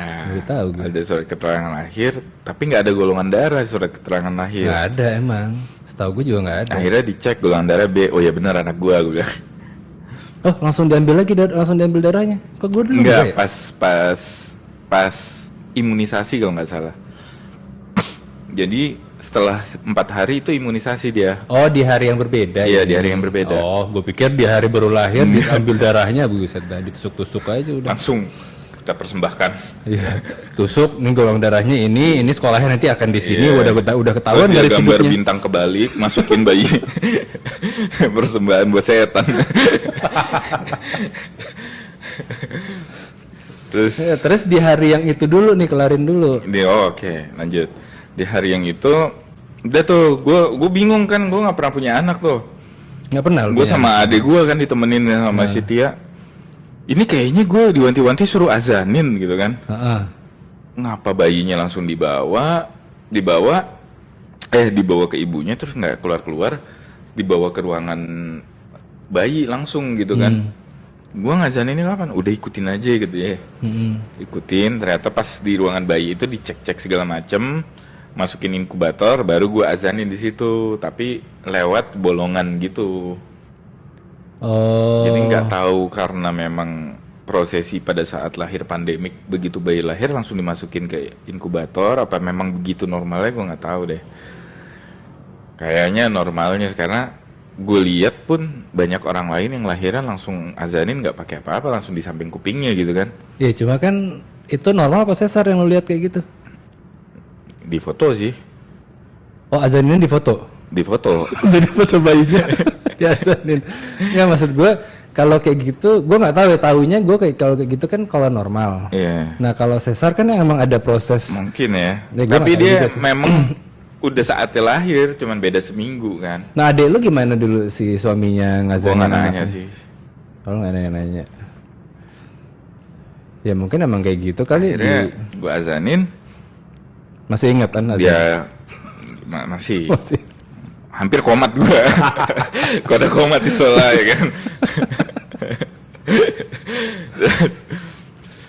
Speaker 2: Tahu gue.
Speaker 1: Ada surat keterangan lahir, tapi nggak ada golongan darah surat keterangan lahir.
Speaker 2: Nggak ada emang. Setahu gue juga nggak ada.
Speaker 1: Akhirnya dicek golongan darah B. Oh ya benar anak gue bilang.
Speaker 2: Oh langsung diambil lagi, langsung diambil darahnya? Kok gue dulu
Speaker 1: enggak, pas imunisasi kalau nggak salah. Jadi setelah 4 hari itu imunisasi dia.
Speaker 2: Oh di hari yang berbeda?
Speaker 1: Iya di hari yang berbeda.
Speaker 2: Oh gue pikir di hari baru lahir diambil darahnya, buset dah ditusuk-tusuk aja udah.
Speaker 1: Langsung kita persembahkan.
Speaker 2: Iya, tusuk nih golongan darahnya ini sekolahnya nanti akan di sini. Udah ketahuan dari
Speaker 1: gambar
Speaker 2: sidiknya.
Speaker 1: Bintang kebalik, masukin bayi. Persembahan buat setan.
Speaker 2: Terus di hari yang itu dulu nih, kelarin dulu.
Speaker 1: Oke, lanjut. Di hari yang itu udah tuh gue bingung kan, gue nggak pernah punya anak tuh.
Speaker 2: Nggak pernah.
Speaker 1: Gue sama adik gue kan ditemenin sama si Tia. Ini kayaknya gue diwanti-wanti suruh azanin gitu kan. Ngapa bayinya langsung dibawa ke ibunya, terus nggak keluar, dibawa ke ruangan bayi langsung gitu kan. Gue ngazaninnya kapan? Udah ikutin aja gitu ya. Ikutin, ternyata pas di ruangan bayi itu dicek-cek segala macem, masukin inkubator, baru gue azanin di situ, tapi lewat bolongan gitu. Jadi nggak tahu, karena memang prosesi pada saat lahir pandemik, begitu bayi lahir langsung dimasukin ke inkubator, apa memang begitu normalnya gue nggak tahu deh. Kayaknya normalnya, karena gue lihat pun banyak orang lain yang lahiran langsung azanin nggak pakai apa-apa, langsung di samping kupingnya gitu kan.
Speaker 2: Iya cuma kan itu normal apa sesar yang lo lihat kayak gitu?
Speaker 1: Di foto sih.
Speaker 2: Oh azaninnya di foto?
Speaker 1: Di foto.
Speaker 2: Jadi foto bayinya diazanin. Ya maksud gue kalau kayak gitu gue nggak tahu ya, taunya gue kayak kalau kayak gitu kan kalau normal.
Speaker 1: Iya.
Speaker 2: Nah kalau sesar kan emang ada proses.
Speaker 1: Mungkin ya. Tapi dia memang udah saatnya lahir, cuman beda seminggu kan.
Speaker 2: Nah adek lu gimana dulu si suaminya ngazanin?
Speaker 1: Gue nggak nanya sih.
Speaker 2: Kalau nggak nanya. Ya mungkin emang kayak gitu kali.
Speaker 1: Akhirnya gue azanin.
Speaker 2: Masih ingat kan azan?
Speaker 1: Dia masih. Hampir komat gue. Kode komat di Sola ya kan.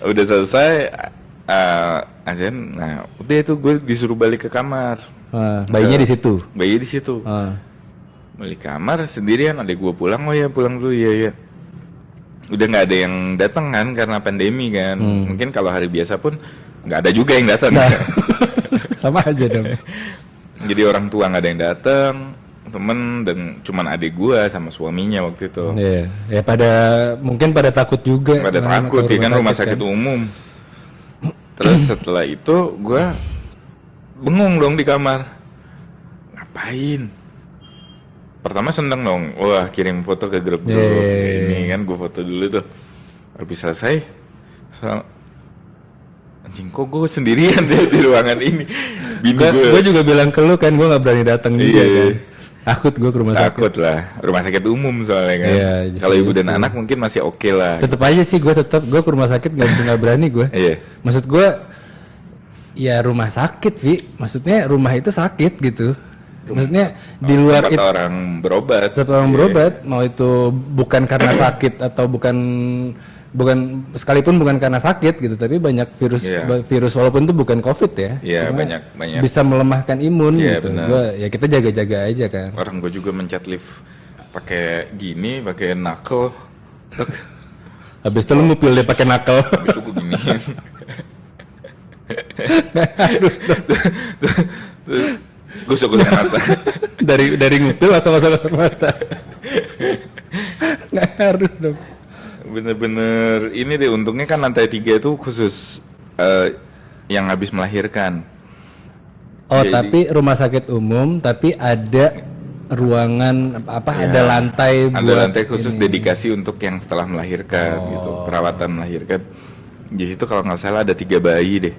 Speaker 1: Udah selesai azan, nah udah itu gue disuruh balik ke kamar.
Speaker 2: Bayinya di situ.
Speaker 1: Bayi di situ. Balik kamar sendirian, adek gue pulang, oh ya pulang dulu ya. Udah nggak ada yang datang kan karena pandemi kan. Mungkin kalau hari biasa pun nggak ada juga yang datang.
Speaker 2: Sama aja dong.
Speaker 1: Jadi orang tua nggak ada yang datang, temen dan cuman adik gua sama suaminya waktu itu.
Speaker 2: Iya, ya mungkin pada takut juga.
Speaker 1: Pada takut ya kan rumah sakit umum. Terus setelah itu gua bengong dong di kamar. Ngapain? Pertama seneng dong, wah kirim foto ke grup ini kan gua foto dulu tuh. Habis selesai, anjing kok gue sendirian deh di ruangan ini.
Speaker 2: Gue juga bilang ke lu kan, gue nggak berani datang juga kan. Takut gue ke rumah sakit.
Speaker 1: Takut lah, rumah sakit umum soalnya kan. Kalau ibu dan anak mungkin masih oke lah.
Speaker 2: Tetap aja sih gue ke rumah sakit nggak berani gue. Maksud gue, ya rumah sakit, Vi. Maksudnya rumah itu sakit gitu. Maksudnya di luar itu
Speaker 1: orang berobat.
Speaker 2: Tetap orang berobat, mau itu bukan karena sakit atau bukan sekalipun bukan karena sakit gitu, tapi banyak virus walaupun itu bukan COVID ya,
Speaker 1: banyak
Speaker 2: bisa melemahkan imun gitu. Ya kita jaga-jaga aja kan.
Speaker 1: Orang gue juga mencet lift pakai knuckle.
Speaker 2: Habis itu lu ngupil dia pakai knuckle.
Speaker 1: Habis itu gue gini. Gosok mata.
Speaker 2: dari ngupil langsung mata. Nggak harus dong.
Speaker 1: Bener-bener ini deh, untungnya kan lantai 3 itu khusus yang habis melahirkan.
Speaker 2: Jadi, tapi rumah sakit umum, tapi ada ruangan ada lantai
Speaker 1: khusus dedikasi untuk yang setelah melahirkan gitu, perawatan melahirkan. Di situ kalau nggak salah ada 3 bayi deh.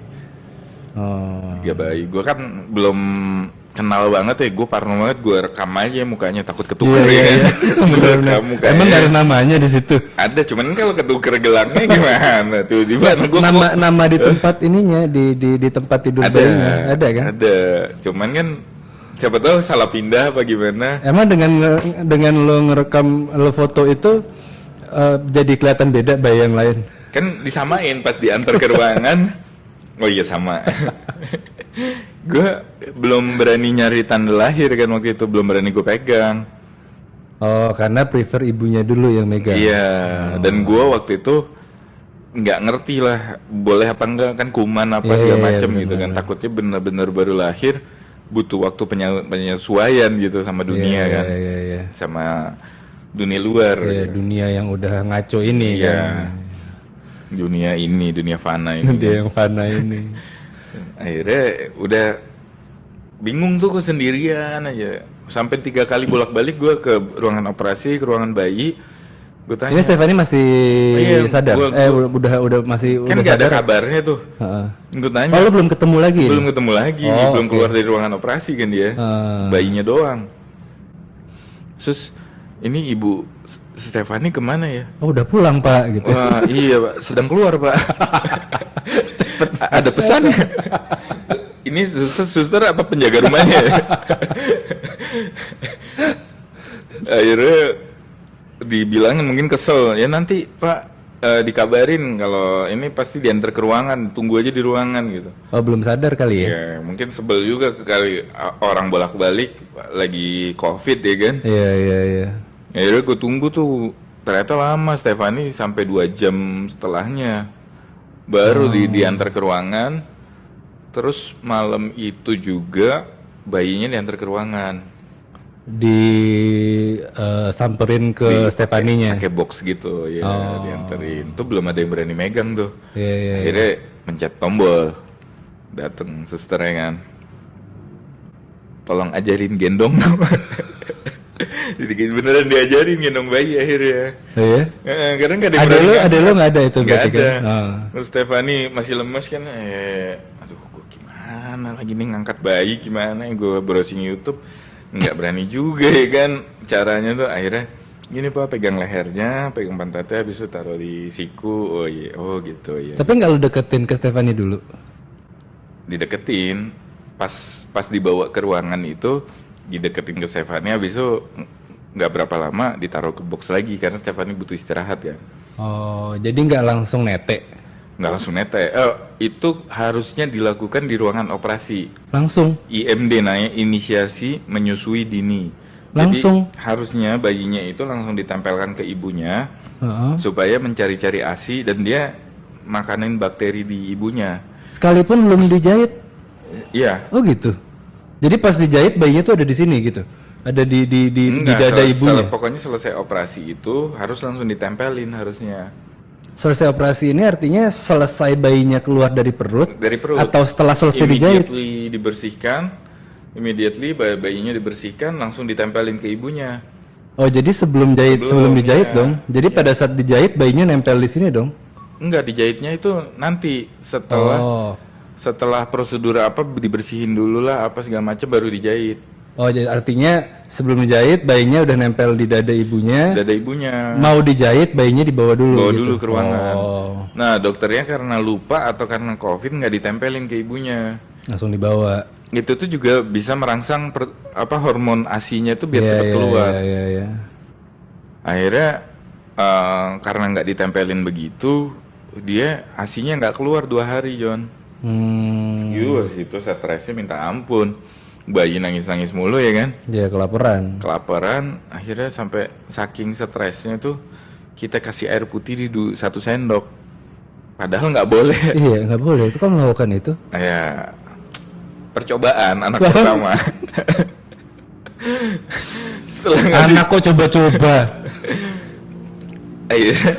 Speaker 1: 3 bayi. Gue kan belum kenal banget ya, gue parno banget, gue rekam aja mukanya, takut ketuker
Speaker 2: Emang gak ada namanya di situ?
Speaker 1: Ada, cuman kalau ketuker gelangnya gimana tuh?
Speaker 2: Nama di tempat ininya, di tempat tidur bayinya ada kan?
Speaker 1: Ada, cuman kan siapa tahu salah pindah apa gimana.
Speaker 2: Emang dengan lo ngerekam, lo foto itu jadi kelihatan beda bayi yang lain?
Speaker 1: Kan disamain pas diantar ke ruangan. Oh iya sama. Gue belum berani nyari tanda lahir kan waktu itu, belum berani gue pegang.
Speaker 2: Oh, karena prefer ibunya dulu yang megang.
Speaker 1: Iya, dan gue waktu itu nggak ngerti lah boleh apa enggak, kan kuman apa segala macem gitu kan. Takutnya bener-bener baru lahir butuh waktu penyesuaian gitu sama dunia kan. Sama dunia luar.
Speaker 2: Dunia yang udah ngaco ini kan.
Speaker 1: Dunia fana ini.
Speaker 2: Dia yang fana ini.
Speaker 1: Akhirnya udah bingung tuh, gue sendirian aja. Sampai 3 kali bolak-balik gue ke ruangan operasi, ke ruangan bayi. Gue tanya.
Speaker 2: Ini Stefani masih sadar? Udah masih
Speaker 1: kan
Speaker 2: udah
Speaker 1: sadar. Kan gak ada
Speaker 2: sadar?
Speaker 1: Kabarnya tuh. Gue tanya.
Speaker 2: Oh, lo belum ketemu lagi?
Speaker 1: Belum ketemu lagi, belum keluar dari ruangan operasi kan dia. Bayinya doang. Terus ini ibu Stefani kemana ya?
Speaker 2: Oh, udah pulang Pak gitu.
Speaker 1: Wah iya Pak, sedang keluar Pak. Cepet. Ada pesannya. Ini suster apa penjaga rumahnya ya? Akhirnya dibilangin, mungkin kesel ya, nanti Pak dikabarin kalau ini pasti diantar ke ruangan, tunggu aja di ruangan gitu.
Speaker 2: Oh, belum sadar kali ya?
Speaker 1: Ya mungkin sebel juga kali orang bolak-balik lagi COVID ya kan?
Speaker 2: Iya.
Speaker 1: Akhirnya gue tunggu tuh, ternyata lama, Stefani sampai 2 jam setelahnya baru diantar ke ruangan. Terus malam itu juga bayinya diantar ke ruangan.
Speaker 2: Samperin ke Stefaninya?
Speaker 1: Pakai box gitu ya, dianterin. Tuh belum ada yang berani megang tuh. Akhirnya mencet tombol, dateng susternya kan, tolong ajarin gendong. Jadi beneran diajarin gendong bayi akhirnya.
Speaker 2: Iya?
Speaker 1: Karena gak ada yang
Speaker 2: ada lo gak ada itu?
Speaker 1: Gak ada.
Speaker 2: Kan?
Speaker 1: Terus Stefani masih lemes kan. Aduh gue gimana lagi nih ngangkat bayi gimana. Gue browsing YouTube. Gak berani juga ya kan. Caranya tuh akhirnya gini Pak, pegang lehernya, pegang pantatnya, habis itu taruh di siku. Oh iya, oh gitu ya.
Speaker 2: Tapi gak lo deketin ke Stefani dulu?
Speaker 1: Dideketin. pas dibawa ke ruangan itu dideketin ke Stefani, habis itu nggak berapa lama ditaruh ke box lagi karena Stefani butuh istirahat kan.
Speaker 2: Oh, jadi nggak langsung nete?
Speaker 1: Nggak langsung nete. Itu harusnya dilakukan di ruangan operasi.
Speaker 2: Langsung?
Speaker 1: IMD namanya, inisiasi menyusui dini.
Speaker 2: Langsung?
Speaker 1: Jadi harusnya bayinya itu langsung ditempelkan ke ibunya supaya mencari-cari ASI dan dia makanin bakteri di ibunya.
Speaker 2: Sekalipun belum dijahit?
Speaker 1: Iya.
Speaker 2: Oh gitu? Jadi pas dijahit bayinya tuh ada di sini gitu? Ada di dada ibunya?
Speaker 1: Pokoknya selesai operasi itu harus langsung ditempelin harusnya.
Speaker 2: Selesai operasi ini artinya selesai bayinya keluar dari perut?
Speaker 1: Dari perut.
Speaker 2: Atau setelah selesai dijahit?
Speaker 1: Immediately bayinya dibersihkan langsung ditempelin ke ibunya.
Speaker 2: Oh jadi sebelum dijahit dong? Jadi pada saat dijahit bayinya nempel di sini dong?
Speaker 1: Enggak, dijahitnya itu nanti setelah prosedur apa dibersihin dulu lah apa segala macam baru dijahit.
Speaker 2: Oh jadi artinya sebelum dijahit bayinya udah nempel di dada ibunya.
Speaker 1: Dada ibunya.
Speaker 2: Mau dijahit bayinya dibawa dulu.
Speaker 1: Bawa
Speaker 2: gitu.
Speaker 1: dulu ke ruangan.
Speaker 2: Oh.
Speaker 1: Nah dokternya karena lupa atau karena COVID nggak ditempelin ke ibunya.
Speaker 2: Langsung dibawa.
Speaker 1: Itu tuh juga bisa merangsang hormon ASI-nya tuh biar cepat keluar.
Speaker 2: Iya.
Speaker 1: Akhirnya karena nggak ditempelin begitu, dia ASI-nya nggak keluar 2 hari, John. Itu stresnya minta ampun. Bayi nangis-nangis mulu ya kan?
Speaker 2: Iya, kelaparan.
Speaker 1: Akhirnya sampai saking stresnya tuh kita kasih air putih di 1 sendok. Padahal nggak boleh.
Speaker 2: Iya, nggak boleh. Itu kan melakukan itu.
Speaker 1: Ya, percobaan anak pertama.
Speaker 2: Anak kok coba-coba.
Speaker 1: Iya.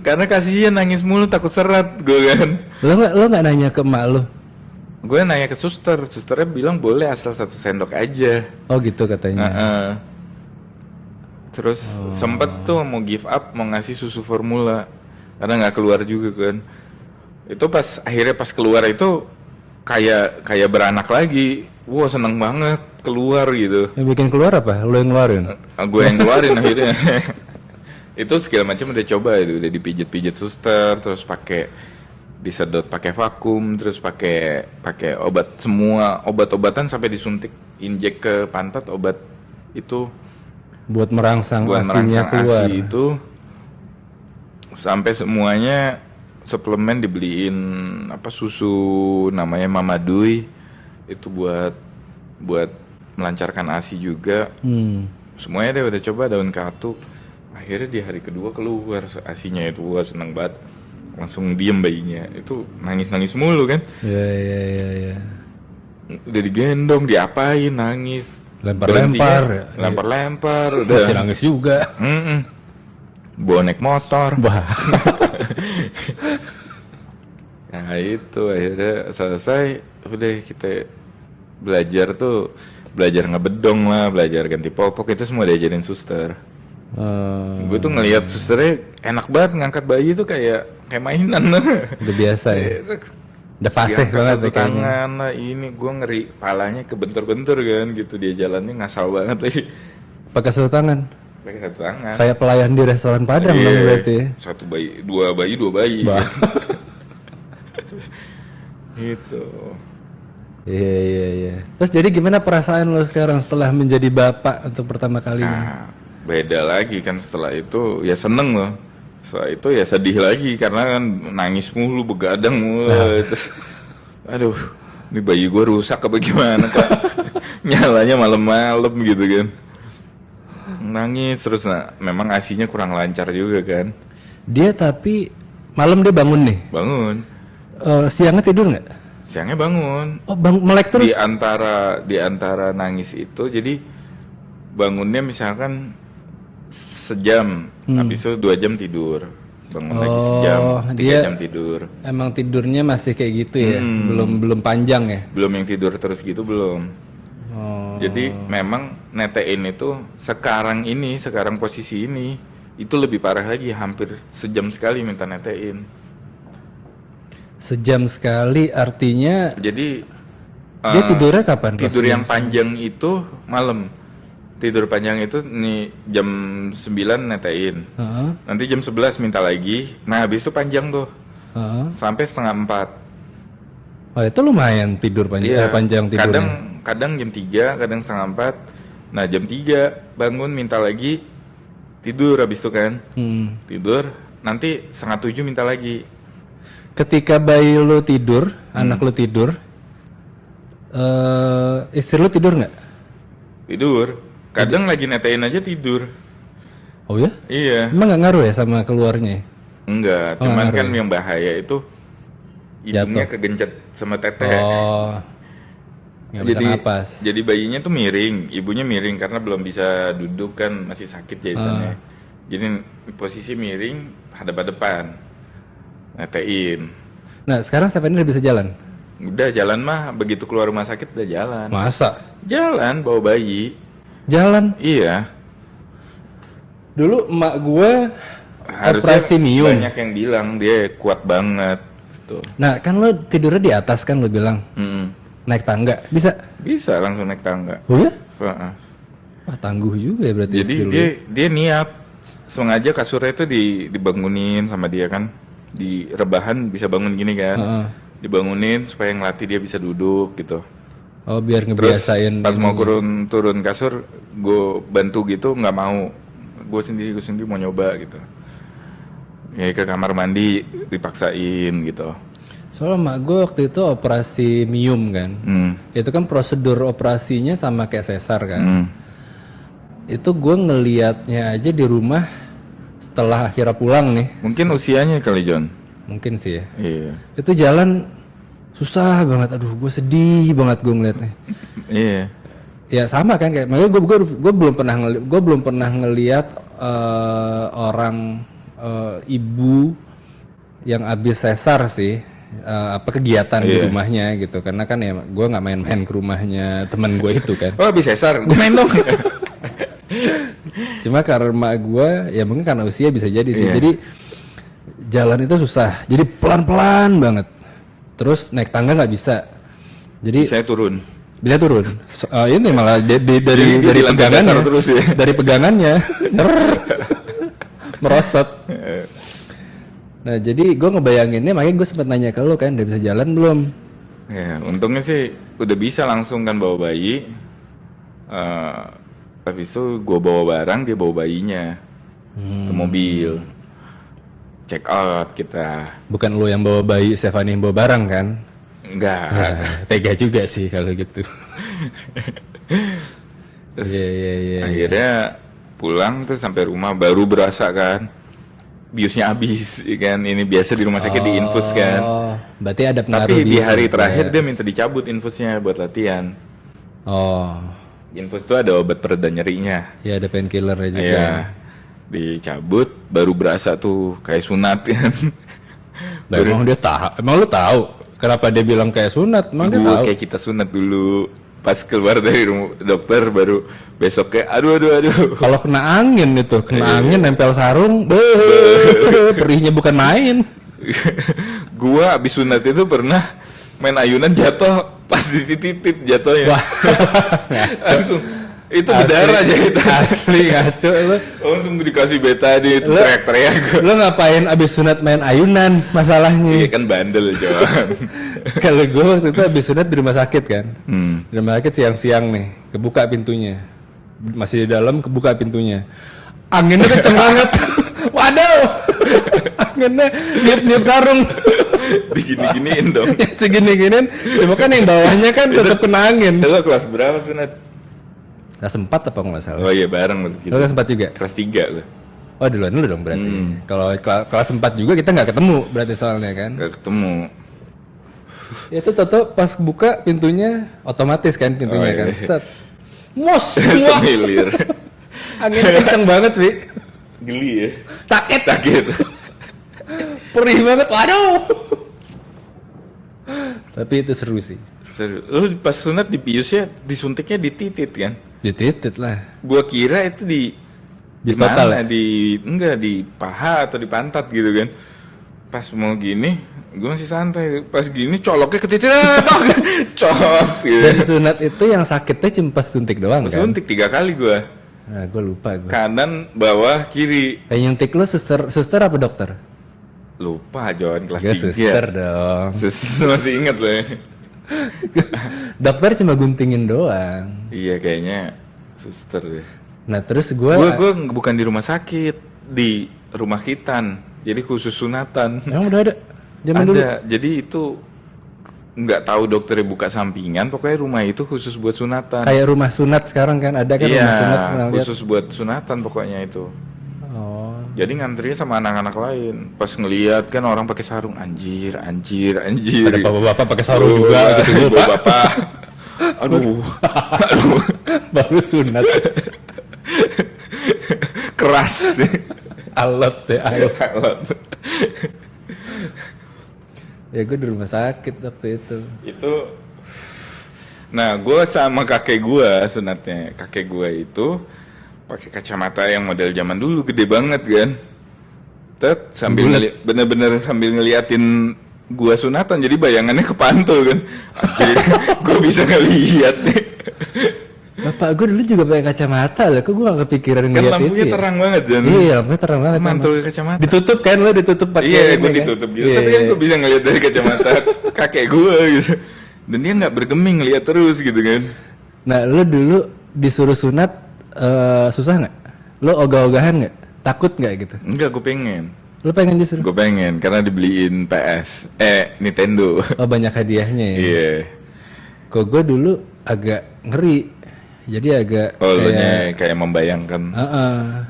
Speaker 1: Karena kasihan nangis mulu takut seret gue kan.
Speaker 2: Lo nggak nanya ke emak lo?
Speaker 1: Gue nanya ke susternya bilang boleh asal 1 sendok aja.
Speaker 2: Oh gitu katanya.
Speaker 1: Terus sempet tuh mau give up, mau ngasih susu formula karena nggak keluar juga kan. Itu akhirnya pas keluar itu kayak beranak lagi. Wah seneng banget keluar gitu.
Speaker 2: Yang bikin keluar apa? Lo yang ngeluarin?
Speaker 1: Gue yang keluarin akhirnya. Itu segala macam udah coba itu, udah dipijit-pijit suster, terus disedot pakai vakum, terus pakai obat, semua obat-obatan sampai disuntik injek ke pantat obat itu
Speaker 2: buat merangsang asinya keluar.
Speaker 1: ASI itu sampai semuanya suplemen dibeliin susu namanya Mamadui itu buat melancarkan ASI juga. Semuanya deh udah coba, daun katuk. Akhirnya di hari kedua keluar ASInya itu, gua seneng banget. Langsung diem bayinya. Itu nangis-nangis mulu kan.
Speaker 2: Iya.
Speaker 1: Udah digendong, diapain, nangis.
Speaker 2: Lempar-lempar.
Speaker 1: Lempar-lempar. Udah.
Speaker 2: Masih nangis juga.
Speaker 3: bonek motor.
Speaker 1: Nah itu akhirnya selesai, udah kita belajar ngebedong lah, belajar ganti popok, itu semua diajarin suster. Gue tuh ngelihat susternya enak banget ngangkat bayi tuh kayak mainan.
Speaker 2: Udah biasa ya. Udah fasih banget
Speaker 1: satu tangan lah, ini gue ngeri palanya kebentur-bentur kan gitu, dia jalannya ngasal banget lagi.
Speaker 2: Pakai satu tangan.
Speaker 1: Pakai satu tangan.
Speaker 2: Kayak pelayan di restoran Padang dong berarti.
Speaker 1: Satu bayi, dua bayi. Gitu.
Speaker 2: Iya. Terus jadi gimana perasaan lo sekarang setelah menjadi bapak untuk pertama kalinya?
Speaker 1: Nah, beda lagi kan, setelah itu ya seneng loh. Setelah itu ya sedih lagi karena kan nangis mulu, begadang mulu. Terus, aduh, ini bayi gue rusak apa gimana Kak? Nyalanya malam-malam gitu kan. Nangis terus, nah memang ASI-nya kurang lancar juga kan.
Speaker 2: Dia tapi malam dia bangun nih?
Speaker 1: Bangun.
Speaker 2: Siangnya tidur nggak?
Speaker 1: Siangnya bangun.
Speaker 2: Oh, melek terus?
Speaker 1: Di antara nangis itu, jadi bangunnya misalkan sejam, habis itu 2 jam tidur, bangun lagi sejam, 3 jam tidur.
Speaker 2: Emang tidurnya masih kayak gitu ya, belum panjang ya?
Speaker 1: Belum yang tidur terus gitu belum. Jadi memang netein itu sekarang posisi ini itu lebih parah lagi, hampir sejam sekali minta netein.
Speaker 2: Sejam sekali artinya?
Speaker 1: Jadi
Speaker 2: dia tidurnya kapan?
Speaker 1: Tidur yang panjang itu malam. Tidur panjang itu nih jam 9 netein. Nanti jam 11 minta lagi. Nah habis itu panjang tuh. Sampai setengah 4.
Speaker 2: Oh itu lumayan tidur panjang tidurnya.
Speaker 1: Kadang jam 3, kadang setengah 4. Nah jam 3 bangun minta lagi, tidur habis itu kan. Tidur, nanti setengah 7 minta lagi.
Speaker 2: Ketika bayi lu tidur, anak lu tidur, istri lu tidur nggak?
Speaker 1: Tidur. Kadang lagi netein aja tidur.
Speaker 2: Oh ya?
Speaker 1: Iya.
Speaker 2: Emang nggak ngaruh ya sama keluarnya?
Speaker 1: Enggak, cuman kan yang bahaya itu hidungnya kegencet sama teteh.
Speaker 2: Oh.
Speaker 1: Jadi bayinya tuh miring, ibunya miring karena belum bisa duduk kan, masih sakit jahitannya. Jadi posisi miring hadap-hadapan, netein.
Speaker 2: Nah sekarang Stephanie udah bisa jalan?
Speaker 1: Udah jalan mah, begitu keluar rumah sakit udah jalan.
Speaker 2: Masa?
Speaker 1: Jalan bawa bayi.
Speaker 2: Jalan?
Speaker 1: Iya.
Speaker 2: Dulu emak gue operasi mium.
Speaker 1: Banyak yang bilang dia kuat banget. Gitu.
Speaker 2: Nah kan lo tidurnya di atas kan lo bilang. Naik tangga bisa?
Speaker 1: Bisa langsung naik tangga.
Speaker 2: Oh ya?
Speaker 1: Wah
Speaker 2: tangguh juga ya berarti.
Speaker 1: Jadi dia niat sengaja kasurnya itu dibangunin sama dia kan, di rebahan bisa bangun gini kan, dibangunin supaya ngelatih dia bisa duduk gitu.
Speaker 2: Oh biar ngebiasain.
Speaker 1: Terus pas mau turun kasur, gue bantu gitu nggak mau, gue sendiri mau nyoba gitu. Ya ke kamar mandi dipaksain gitu.
Speaker 2: Soalnya mak gue waktu itu operasi mium kan, itu kan prosedur operasinya sama kayak sesar kan. Itu gue ngelihatnya aja di rumah setelah akhirnya pulang nih.
Speaker 1: Mungkin usianya kali John.
Speaker 2: Mungkin sih ya.
Speaker 1: Iya.
Speaker 2: Itu jalan susah banget, aduh gue sedih banget gue ngeliatnya.
Speaker 1: Iya.
Speaker 2: Ya sama kan kayak, makanya gue belum pernah ngelihat orang ibu yang abis sesar sih. Kegiatan di rumahnya gitu, karena kan ya gue nggak main-main ke rumahnya teman gue itu kan.
Speaker 1: Oh habis sesar, gue main dong.
Speaker 2: Cuma karena gue ya mungkin karena usia bisa jadi sih. Jadi jalan itu susah, jadi pelan-pelan banget. Terus naik tangga nggak bisa. Jadi
Speaker 1: saya turun.
Speaker 2: Bisa turun. Ini malah dari pegangannya terus ya. Dari pegangannya merosot. Nah jadi gue ngebayanginnya, makanya gue sempat nanya ke lo kan, udah bisa jalan belum?
Speaker 1: Ya untungnya sih udah bisa langsung kan bawa bayi. Habis itu gue bawa barang, dia bawa bayinya ke mobil. Check out kita.
Speaker 2: Bukan lo yang bawa bayi, Stephanie yang bawa barang kan?
Speaker 1: Enggak.
Speaker 2: Tega juga sih kalau gitu.
Speaker 1: Terus akhirnya pulang tuh sampai rumah baru berasa kan. Biusnya habis, kan ini biasa di rumah sakit diinfus kan.
Speaker 2: Berarti ada pengaruh.
Speaker 1: Tapi di hari terakhir dia minta dicabut infusnya buat latihan. Infus itu ada obat pereda nyerinya.
Speaker 2: Ya ada painkiller juga.
Speaker 1: Iya. Dicabut baru berasa tuh kayak sunat kan.
Speaker 2: Emang dia tahu? Emang lu tahu kenapa dia bilang kayak sunat? Emang dia tahu?
Speaker 1: Kayak kita sunat dulu. Pas keluar dari rumah dokter baru besoknya aduh.
Speaker 2: Kalau kena angin itu, angin nempel sarung, perihnya bukan main.
Speaker 1: Gua abis sunat itu pernah main ayunan jatuh pas dititit jatuhnya. Wah. Langsung itu berdarah jahitan.
Speaker 2: Asli ngaco lu.
Speaker 1: Langsung dikasih betadine itu teriak-teriak.
Speaker 2: Lu ngapain abis sunat main ayunan masalahnya?
Speaker 1: Iya kan bandel John.
Speaker 2: Kalau gue waktu itu abis sunat di rumah sakit kan. Di rumah sakit siang-siang nih, kebuka pintunya. Masih di dalam, kebuka pintunya. Anginnya kenceng banget. Waduh. Anginnya niup-niup sarung.
Speaker 1: Digini-giniin dong.
Speaker 2: Segini-giniin. Cuma kan yang bawahnya kan tetap kena angin.
Speaker 1: Lu kelas berapa sunat?
Speaker 2: Kelas 4 apa nggak salah?
Speaker 1: Oh iya bareng berarti.
Speaker 2: Lu kelas 4 juga?
Speaker 1: Kelas 3 gue.
Speaker 2: Oh duluan lu dong berarti. Kalau kelas 4 juga kita nggak ketemu berarti soalnya kan?
Speaker 1: Nggak ketemu.
Speaker 2: Itu Toto pas buka pintunya otomatis kan pintunya kan. Set. Mos semua.
Speaker 1: Semilir.
Speaker 2: Anginnya kenceng banget sih.
Speaker 1: Geli ya.
Speaker 2: Sakit. Perih banget. Waduh. Tapi itu seru sih.
Speaker 1: Seru. Lu pas sunat di biusnya disuntiknya di titit kan?
Speaker 2: Di titit lah.
Speaker 1: Gua kira itu di
Speaker 2: total ya?
Speaker 1: Enggak di paha atau di pantat gitu kan. Pas mau gini, gue masih santai. Pas gini coloknya ke titik, cos gitu.
Speaker 2: Dan sunat itu yang sakitnya cuma pas suntik doang kan?
Speaker 1: Suntik 3 kali gue.
Speaker 2: Nah, gue lupa gue.
Speaker 1: Kanan, bawah, kiri.
Speaker 2: Yang nyuntik lo suster apa dokter?
Speaker 1: Lupa Jon, kelas
Speaker 2: Gak
Speaker 1: 3.
Speaker 2: suster dong.
Speaker 1: Masih inget loh ya.
Speaker 2: Dokter cuma guntingin doang.
Speaker 1: Iya kayaknya suster deh.
Speaker 2: Nah terus gue
Speaker 1: bukan di rumah sakit, di rumah Kitan. Jadi khusus sunatan.
Speaker 2: Emang udah ada? Zaman
Speaker 1: ada.
Speaker 2: dulu?
Speaker 1: Jadi itu nggak tahu dokternya buka sampingan, pokoknya rumah itu khusus buat sunatan.
Speaker 2: Kayak rumah sunat sekarang kan ada kan rumah sunat pernah lihat.
Speaker 1: Khusus buat sunatan pokoknya itu.
Speaker 2: Oh.
Speaker 1: Jadi ngantrinya sama anak-anak lain. Pas ngeliat kan orang pakai sarung, anjir.
Speaker 2: Ada bapak-bapak pakai sarung juga gitu Pak.
Speaker 1: Bapak. Aduh.
Speaker 2: Baru sunat.
Speaker 1: Keras.
Speaker 2: Alat. Ya gue di rumah sakit waktu itu.
Speaker 1: Nah gue sama kakek gue sunatnya. Kakek gue itu pakai kacamata yang model zaman dulu gede banget kan. Sambil bener-bener sambil ngeliatin gue sunatan, jadi bayangannya kepantul kan. Jadi gue bisa ngeliat nih.
Speaker 2: Bapak gue dulu juga pakai kacamata lah, kok gue gak kepikiran
Speaker 1: kan
Speaker 2: ngeliat itu.
Speaker 1: Kan lampunya terang banget Jan.
Speaker 2: Iya, lampunya terang banget.
Speaker 1: Mantul ke kacamata.
Speaker 2: Ditutup kan lo, ditutup pakai.
Speaker 1: Iya, gue ditutup gitu. Tapi kan gue bisa ngeliat dari kacamata kakek gue gitu. Dan dia nggak bergeming lihat terus gitu kan.
Speaker 2: Nah, lo dulu disuruh sunat susah nggak? Lo ogah-ogahan nggak? Takut nggak gitu?
Speaker 1: Enggak, gue pengen.
Speaker 2: Lo pengen justru?
Speaker 1: Gue pengen karena dibeliin Nintendo.
Speaker 2: Oh, banyak hadiahnya ya.
Speaker 1: Iya.
Speaker 2: Kok gue dulu agak ngeri. Jadi agak
Speaker 1: kayak membayangkan.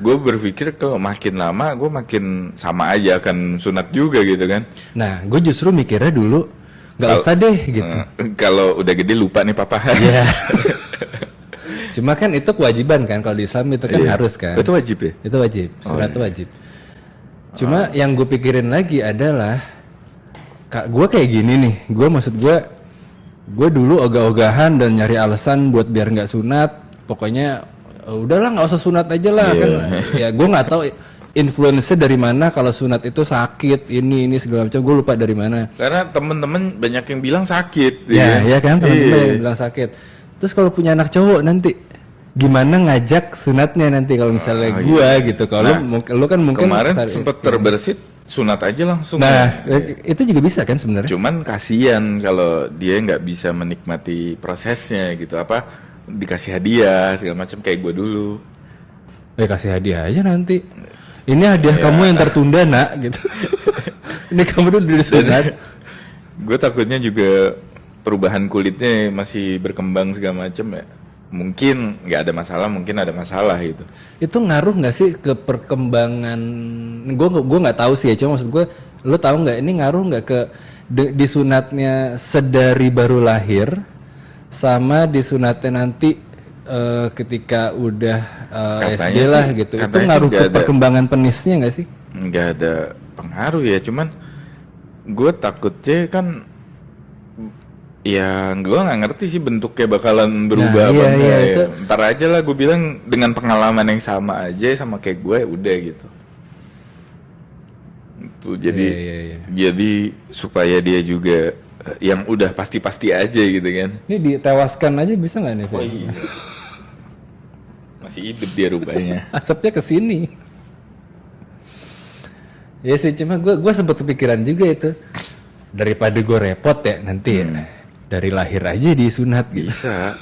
Speaker 1: Gue berpikir kalau makin lama gue makin sama aja akan sunat juga gitu kan.
Speaker 2: Nah, gue justru mikirnya dulu nggak usah deh gitu.
Speaker 1: Kalau udah gede lupa nih papa.
Speaker 2: Iya. Cuma kan itu kewajiban kan, kalau di Islam itu kan harus kan.
Speaker 1: Itu wajib ya?
Speaker 2: Itu wajib, sunat itu wajib. Cuma yang gue pikirin lagi adalah, kak gue kayak gini nih, gue dulu ogah-ogahan dan nyari alasan buat biar nggak sunat. Pokoknya udahlah nggak usah sunat aja lah kan. Ya gue nggak tahu influence dari mana kalau sunat itu sakit ini segala macam. Gue lupa dari mana.
Speaker 1: Karena temen-temen banyak yang bilang sakit.
Speaker 2: Ya kan temen-temen yang bilang sakit. Terus kalau punya anak cowok nanti gimana ngajak sunatnya nanti kalau misalnya gitu. Kalau lu kan mungkin
Speaker 1: kemarin sempet terbersit sunat aja langsung.
Speaker 2: Nah, itu juga bisa kan sebenarnya.
Speaker 1: Cuman kasihan kalau dia nggak bisa menikmati prosesnya gitu, dikasih hadiah segala macam kayak gue dulu.
Speaker 2: Kasih hadiah aja nanti. Ini hadiah kamu yang tertunda nak gitu. Ini kamu dulu disunat.
Speaker 1: Gue takutnya juga perubahan kulitnya masih berkembang segala macam ya. Mungkin nggak ada masalah, mungkin ada masalah gitu.
Speaker 2: Itu ngaruh nggak sih ke perkembangan? Gue nggak tahu sih ya, cuma maksud gue, lo tahu nggak ini ngaruh nggak ke disunatnya sedari baru lahir sama disunatnya nanti ketika udah SD lah gitu. Itu ngaruh ke perkembangan penisnya nggak sih?
Speaker 1: Nggak ada pengaruh ya, cuman gue takutnya kan. Ya, gue nggak ngerti sih bentuknya bakalan berubah apa enggak ya. Ntar aja lah, gue bilang dengan pengalaman yang sama aja sama kayak gue udah gitu. Itu jadi supaya dia juga yang udah pasti-pasti aja gitu kan.
Speaker 2: Ini ditewaskan aja bisa nggak nih?
Speaker 1: Iya. Masih hidup dia rupanya.
Speaker 2: Asapnya ke sini. Ya sih, cuma gue sempat kepikiran juga itu. Daripada gue repot ya nanti ya. Dari lahir aja disunat gitu.
Speaker 1: Bisa.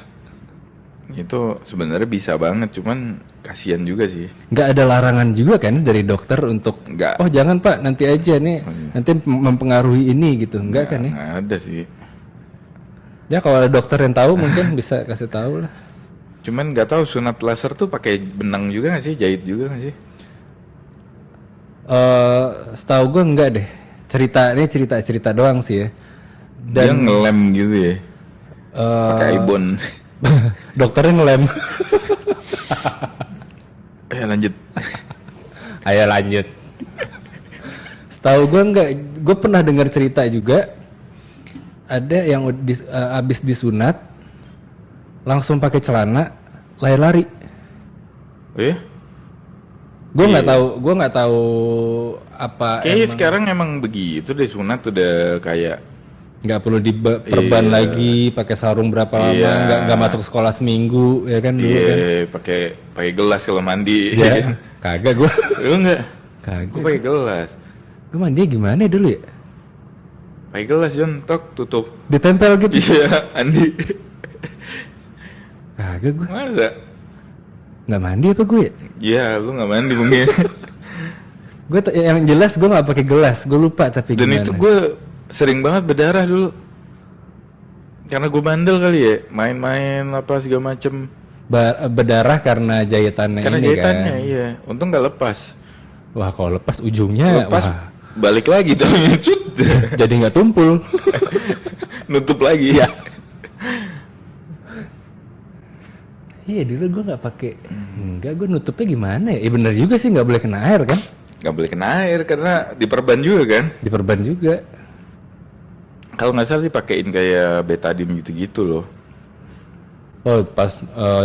Speaker 1: Itu sebenarnya bisa banget, cuman kasihan juga sih.
Speaker 2: Nggak ada larangan juga kan dari dokter untuk oh jangan pak nanti aja nih nanti mempengaruhi ini gitu, enggak kan ya?
Speaker 1: Nggak ada sih.
Speaker 2: Ya kalau ada dokter yang tahu mungkin bisa kasih tahu lah.
Speaker 1: Cuman nggak tahu sunat laser tuh pakai benang juga nggak sih, jahit juga nggak sih?
Speaker 2: Setahu gue enggak deh. Cerita doang sih ya.
Speaker 1: Dan dia ngelem gitu ya, pakai ibon.
Speaker 2: Dokternya ngelem. Ayo lanjut. Setahu gue enggak, gue pernah dengar cerita juga. Ada yang abis disunat, langsung pakai celana, lari-lari.
Speaker 1: Oh ya?
Speaker 2: Gue nggak tahu apa.
Speaker 1: Kayaknya sekarang emang begitu deh, sunat udah kayak.
Speaker 2: Nggak perlu diperban lagi, pakai sarung berapa lama, nggak masuk sekolah seminggu ya kan dulu kan.
Speaker 1: Pakai gelas kalau mandi.
Speaker 2: Kagak gue.
Speaker 1: Lu nggak?
Speaker 2: Kagak.
Speaker 1: Gue pakai gelas.
Speaker 2: Gue mandi gimana dulu ya?
Speaker 1: Pakai gelas Jon, tok tutup.
Speaker 2: Ditempel gitu.
Speaker 1: Iya, Andi.
Speaker 2: Kagak gue.
Speaker 1: Masa?
Speaker 2: Nggak mandi apa gue?
Speaker 1: Iya, lu nggak mandi mungkin.
Speaker 2: Gue yang jelas gue nggak pakai gelas, gue lupa tapi
Speaker 1: Dan
Speaker 2: gimana.
Speaker 1: itu gue sering banget berdarah dulu. Karena gue bandel kali ya, main-main apa segala macem.
Speaker 2: Berdarah karena jahitannya
Speaker 1: Karena
Speaker 2: ini
Speaker 1: jahitannya,
Speaker 2: kan.
Speaker 1: iya. Untung nggak lepas.
Speaker 2: Wah kalau lepas ujungnya,
Speaker 1: Lepas
Speaker 2: wah,
Speaker 1: balik lagi tuh, cut.
Speaker 2: jadi nggak tumpul.
Speaker 1: Nutup lagi. Ya.
Speaker 2: Iya dulu gue nggak pakai, enggak gue nutupnya gimana ya? Bener juga sih nggak boleh kena air kan?
Speaker 1: Nggak boleh kena air karena diperban juga kan.
Speaker 2: Diperban juga.
Speaker 1: Kalau nggak salah dipakein kayak betadine gitu-gitu loh.
Speaker 2: Oh pas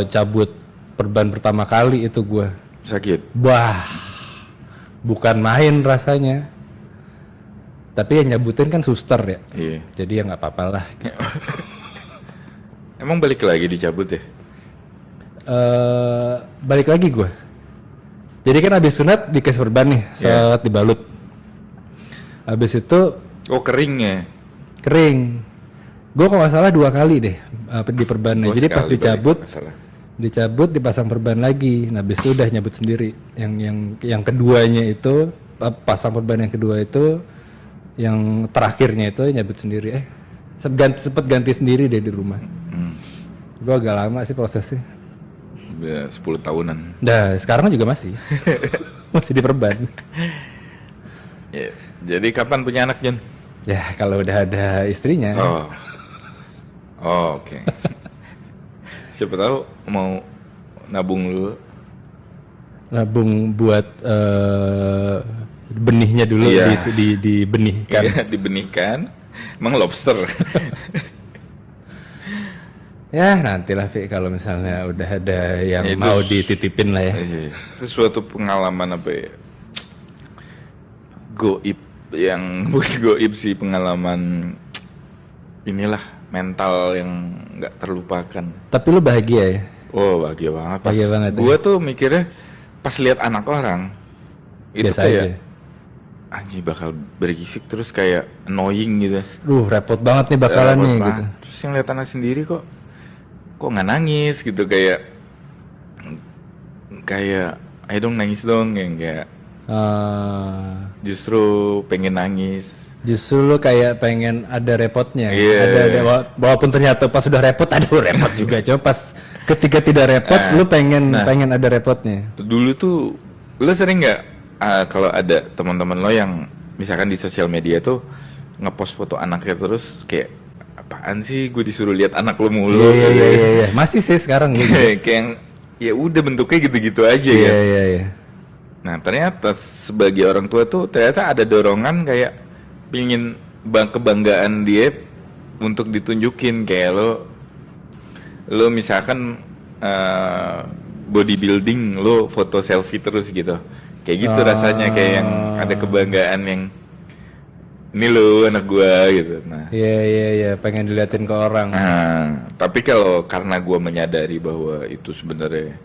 Speaker 2: cabut perban pertama kali itu gue,
Speaker 1: Sakit.
Speaker 2: wah, bukan main rasanya. Tapi yang nyabutin kan suster ya.
Speaker 1: Iya.
Speaker 2: Jadi ya nggak apa-apa lah.
Speaker 1: Emang balik lagi dicabut ya?
Speaker 2: Balik lagi gue. Jadi kan abis sunat dikasih perban nih, saat dibalut. Abis itu
Speaker 1: Oh keringnya.
Speaker 2: kering. Gue kalau nggak salah 2 kali deh di perbannya.
Speaker 1: Oh,
Speaker 2: Jadi pas
Speaker 1: sekali
Speaker 2: dicabut,
Speaker 1: balik, nggak salah.
Speaker 2: dicabut dipasang perban lagi. Nah abis itu udah nyabut sendiri. Yang keduanya itu pasang perban yang kedua itu, yang terakhirnya itu nyabut sendiri. Sempet ganti sendiri deh di rumah. Gue agak lama sih prosesnya.
Speaker 1: Udah 10 tahunan.
Speaker 2: Nah sekarang juga masih masih diperban.
Speaker 1: Ya, jadi kapan punya anak Jon?
Speaker 2: Ya kalau udah ada istrinya.
Speaker 1: Oh oke. Siapa tahu mau nabung dulu.
Speaker 2: Nabung buat benihnya dulu.
Speaker 1: Iya.
Speaker 2: Dibenihkan.
Speaker 1: Iya, dibenihkan. Emang lobster.
Speaker 2: Ya nantilah Vi kalau misalnya udah ada yang
Speaker 1: Itu
Speaker 2: mau dititipin lah ya.
Speaker 1: Iya. Itu suatu pengalaman apa ya? Goib yang bukan goib sih, pengalaman inilah mental yang nggak terlupakan.
Speaker 2: Tapi lu bahagia ya?
Speaker 1: Oh bahagia banget.
Speaker 2: Bahagia banget ya?
Speaker 1: Gue tuh mikirnya pas lihat anak orang itu
Speaker 2: Biasa
Speaker 1: kayak
Speaker 2: aja.
Speaker 1: anjing bakal berisik terus kayak annoying gitu.
Speaker 2: Repot banget nih bakalan
Speaker 1: Repot
Speaker 2: nih
Speaker 1: banget.
Speaker 2: gitu.
Speaker 1: Terus yang lihat anak sendiri kok nggak nangis gitu, kayak ayo dong nangis dong, yang kayak justru pengen nangis.
Speaker 2: Justru lu kayak pengen ada repotnya.
Speaker 1: Iya.
Speaker 2: Ada walaupun ternyata pas sudah repot aduh repot juga. Coba pas ketika tidak repot lu pengen ada repotnya.
Speaker 1: Dulu tuh lo sering nggak kalau ada teman-teman lo yang misalkan di sosial media tuh ngepost foto anaknya terus kayak apaan sih gue disuruh lihat anak lo mulu.
Speaker 2: Iya. Masih sih sekarang gitu.
Speaker 1: Kayak yang ya udah bentuknya gitu-gitu aja kan.
Speaker 2: Iya.
Speaker 1: Nah ternyata sebagai orang tua tuh ternyata ada dorongan kayak pingin kebanggaan dia untuk ditunjukin, kayak lo misalkan bodybuilding, lo foto selfie terus gitu, kayak gitu rasanya, kayak yang ada kebanggaan yang ini lo anak gua gitu. Nah
Speaker 2: Iya, pengen diliatin ke orang.
Speaker 1: nah tapi kalau karena gua menyadari bahwa itu sebenarnya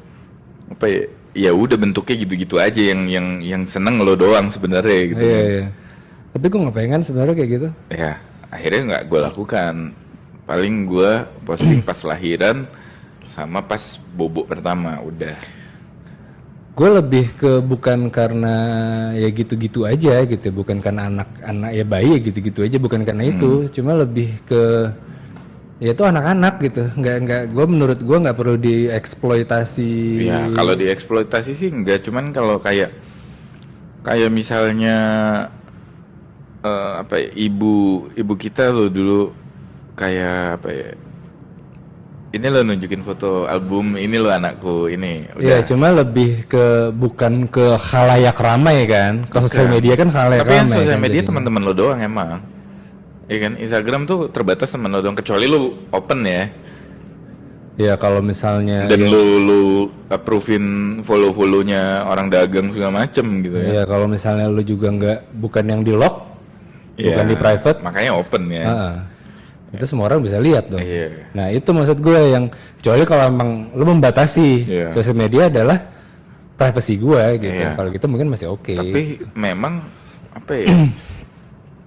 Speaker 1: apa ya udah bentuknya gitu-gitu aja, yang seneng lo doang sebenarnya gitu.
Speaker 2: Iya. Tapi gue nggak pengen sebenarnya kayak gitu.
Speaker 1: Ya akhirnya nggak gue lakukan. Paling gue posting pas lahiran sama pas bobo pertama udah.
Speaker 2: Gue lebih ke bukan karena ya gitu-gitu aja gitu, bukan karena anak ya bayi ya gitu-gitu aja, bukan karena itu, cuma lebih ke ya itu anak-anak gitu. Nggak gue nggak perlu dieksploitasi.
Speaker 1: Ya kalau dieksploitasi sih enggak, cuman kalau kayak misalnya apa ya, ibu kita lo dulu kayak apa ya, ini lo nunjukin foto album, ini lo anakku ini udah.
Speaker 2: Iya, cuma lebih ke bukan ke khalayak ramai kan, ke sosial media kan khalayak ramai.
Speaker 1: Tapi yang sosial
Speaker 2: kan
Speaker 1: media
Speaker 2: jadinya.
Speaker 1: teman-teman lo doang emang. Iya kan, Instagram tuh terbatas teman lo doang, kecuali lo open ya.
Speaker 2: Ya kalau misalnya
Speaker 1: Dan lu approvein follow-follownya orang dagang segala macem gitu ya.
Speaker 2: ya kalau misalnya lu juga bukan yang di lock,
Speaker 1: Ya,
Speaker 2: bukan di private,
Speaker 1: makanya open ya.
Speaker 2: itu semua orang bisa lihat dong.
Speaker 1: Iya.
Speaker 2: Nah itu maksud gue yang kecuali kalau emang lu membatasi sosial media adalah privasi gue gitu.
Speaker 1: Iya.
Speaker 2: Kalau gitu mungkin masih oke.
Speaker 1: Tapi memang apa ya?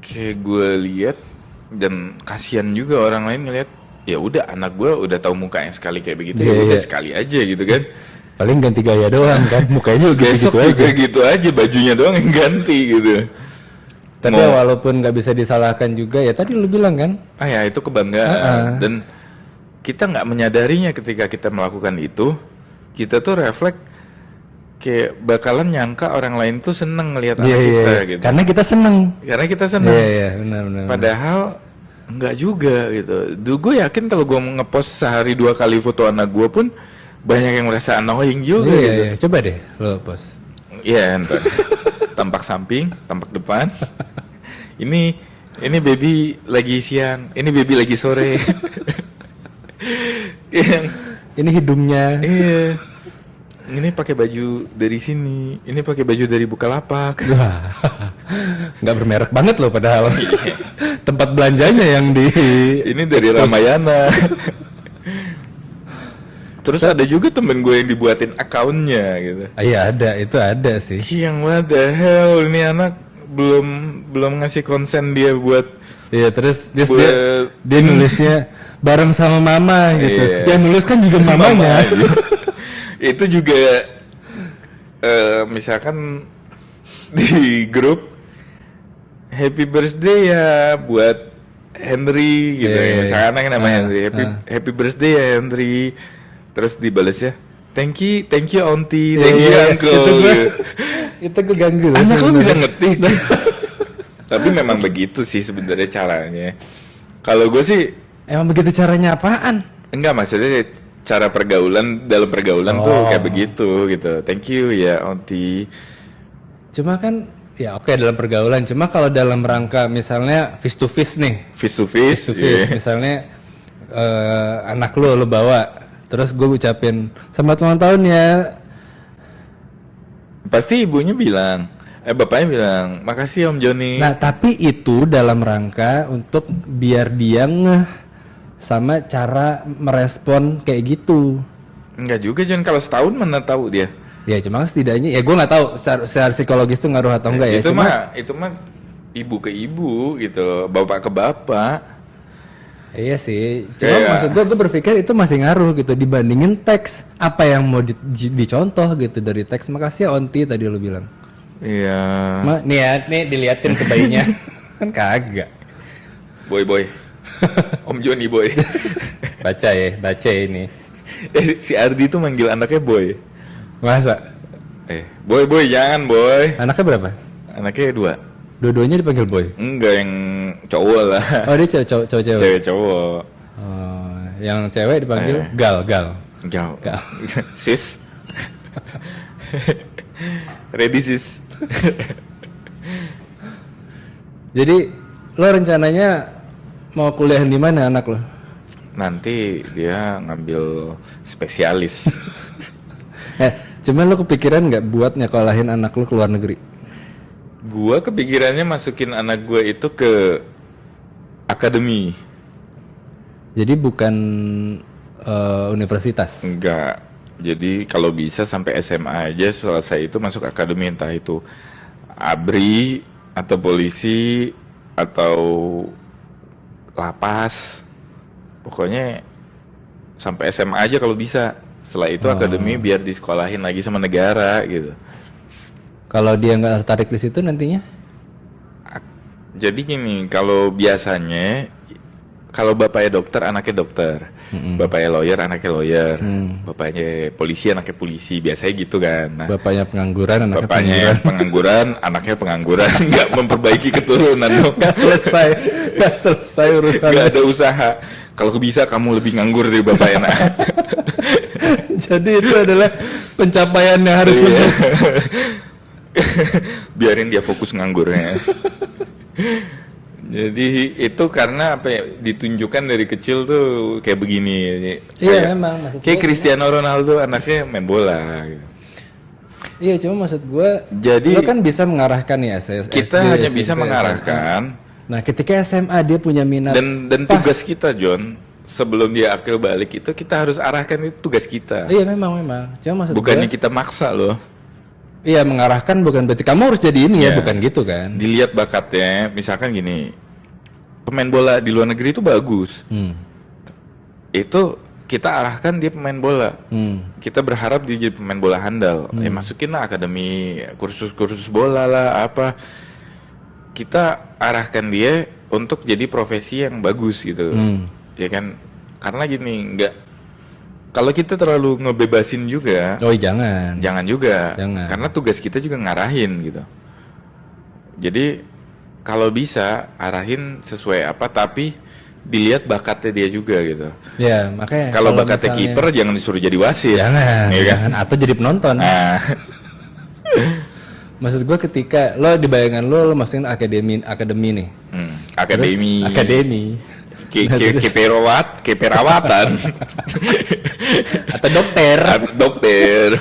Speaker 1: Kayak gue lihat dan kasihan juga orang lain ngeliat, ya udah anak gue udah tahu mukanya sekali kayak begitu, ya udah sekali aja gitu kan.
Speaker 2: Paling ganti gaya doang kan, mukanya juga
Speaker 1: gitu aja. Gitu aja, bajunya doang yang ganti gitu.
Speaker 2: Tapi walaupun nggak bisa disalahkan juga ya tadi lu bilang kan.
Speaker 1: Ya itu kebanggaan. Dan kita nggak menyadarinya ketika kita melakukan itu, kita tuh refleks kayak bakalan nyangka orang lain tuh seneng ngelihat anak kita gitu.
Speaker 2: Karena kita seneng. Iya, benar.
Speaker 1: Padahal enggak juga gitu. Gue yakin kalau gue ngepost sehari 2 kali foto anak gue pun banyak yang merasa annoying juga gitu.
Speaker 2: Iya. Coba deh lo post.
Speaker 1: Iya, entar. Tampak samping, tampak depan. Ini baby lagi siang, ini baby lagi sore.
Speaker 2: Ini hidungnya.
Speaker 1: Iya. Ini pakai baju dari sini, ini pakai baju dari Bukalapak.
Speaker 2: Wah, nggak bermerek banget loh padahal. Tempat belanjanya yang di.
Speaker 1: Ini dari Ramayana. Terus ada juga temen gue yang dibuatin akunnya gitu.
Speaker 2: Iya itu ada sih.
Speaker 1: Yang what the hell, ini anak belum ngasih konsen dia buat.
Speaker 2: Iya terus dia nulisnya bareng sama mama gitu. Yang nulis kan juga mamanya.
Speaker 1: Itu juga misalkan di grup happy birthday ya buat Henry gitu. Misalkan anaknya namanya Henry. Happy birthday ya Henry. Terus dibalasnya thank you auntie, thank you uncle.
Speaker 2: Itu gue ganggu.
Speaker 1: Anak lo bisa ngetik. Tapi memang begitu sih sebenarnya caranya. Kalau gue sih
Speaker 2: emang begitu caranya apaan?
Speaker 1: Enggak, maksudnya cara dalam pergaulan tuh kayak begitu gitu. Thank you ya auntie.
Speaker 2: Cuma kan ya oke dalam pergaulan. Cuma kalau dalam rangka misalnya face to face nih.
Speaker 1: Face to face.
Speaker 2: Misalnya anak lo bawa. Terus gue ucapin selamat ulang tahun ya.
Speaker 1: Pasti ibunya bilang, bapaknya bilang, makasih Om Joni.
Speaker 2: Nah tapi itu dalam rangka untuk biar dia ngeh sama cara merespon kayak gitu.
Speaker 1: Enggak juga Jon, kalau setahun mana tahu dia.
Speaker 2: Ya cuma setidaknya, ya gue nggak tahu secara psikologis itu ngaruh atau enggak ya.
Speaker 1: Itu mah ibu ke ibu gitu, bapak ke bapak.
Speaker 2: Iya sih, cuma maksud gue berpikir itu masih ngaruh gitu dibandingin teks. Apa yang mau dicontoh gitu dari teks. Makasih ya Onti tadi lo bilang.
Speaker 1: Iya.
Speaker 2: Nih diliatin ke bayinya. Kan kagak.
Speaker 1: Boy. Om Joni boy.
Speaker 2: Baca ini.
Speaker 1: Si Ardi tuh manggil anaknya boy.
Speaker 2: Masa?
Speaker 1: Boy jangan boy.
Speaker 2: Anaknya berapa?
Speaker 1: Anaknya 2.
Speaker 2: Dua-duanya dipanggil boy?
Speaker 1: Enggak, yang cowok lah.
Speaker 2: Oh dia cowok cewek?
Speaker 1: Cewek cowok.
Speaker 2: Oh, yang cewek dipanggil gal.
Speaker 1: Sis. Ready sis.
Speaker 2: Jadi lo rencananya mau kuliah di mana anak lo?
Speaker 1: Nanti dia ngambil spesialis.
Speaker 2: Cuman lo kepikiran nggak buat nyekolahin anak lo ke luar negeri?
Speaker 1: Gua kepikirannya masukin anak gua itu ke akademi.
Speaker 2: Jadi bukan universitas?
Speaker 1: Enggak. Jadi kalau bisa sampai SMA aja selesai itu masuk akademi, entah itu ABRI atau polisi atau lapas. Pokoknya sampai SMA aja kalau bisa. Setelah itu akademi biar disekolahin lagi sama negara gitu.
Speaker 2: Kalau dia nggak tertarik di situ nantinya?
Speaker 1: Jadi gini, kalau biasanya kalau bapaknya dokter, anaknya dokter. Bapaknya lawyer, anaknya lawyer. Bapaknya polisi, anaknya polisi. Biasanya gitu kan. Nah,
Speaker 2: bapaknya pengangguran, anaknya
Speaker 1: pengangguran, anaknya pengangguran. Nggak memperbaiki keturunan dong.
Speaker 2: Nggak selesai urusan.
Speaker 1: Nggak ada usaha. Kalau bisa kamu lebih nganggur dari bapaknya. Nah.
Speaker 2: Jadi itu adalah pencapaian yang harus
Speaker 1: biarin dia fokus nganggurnya. Jadi itu karena apa ya, ditunjukkan dari kecil tuh kayak begini.
Speaker 2: Iya memang maksudnya.
Speaker 1: Kayak Cristiano Ronaldo anaknya main bola gitu.
Speaker 2: Iya cuma maksud gue,
Speaker 1: jadi
Speaker 2: lo kan bisa mengarahkan ya.
Speaker 1: Kita hanya bisa mengarahkan.
Speaker 2: Nah ketika SMA dia punya minat.
Speaker 1: Dan tugas kita John, sebelum dia akil balik itu kita harus arahkan, itu tugas kita.
Speaker 2: Iya memang. Cuma maksud
Speaker 1: bukannya kita maksa loh.
Speaker 2: Iya, mengarahkan bukan berarti kamu harus jadi ini ya, bukan gitu kan.
Speaker 1: Dilihat bakatnya, misalkan gini, pemain bola di luar negeri itu bagus. Itu kita arahkan dia pemain bola. Kita berharap dia jadi pemain bola handal. Masukin lah akademi, kursus-kursus bola lah, apa. Kita arahkan dia untuk jadi profesi yang bagus gitu. Ya kan? Karena gini, kalau kita terlalu ngebebasin juga.
Speaker 2: Oh, jangan
Speaker 1: juga.
Speaker 2: Jangan.
Speaker 1: Karena tugas kita juga ngarahin gitu. Jadi kalau bisa arahin sesuai apa, tapi dilihat bakatnya dia juga gitu.
Speaker 2: Ya, makanya
Speaker 1: kalau bakatnya kiper jangan disuruh jadi wasit.
Speaker 2: Jangan,
Speaker 1: ya kan?
Speaker 2: Atau jadi penonton.
Speaker 1: Nah.
Speaker 2: Maksud gue ketika lo di bayangan lo masukin akademi nih. Akademi.
Speaker 1: Keperawatan.
Speaker 2: Atau dokter.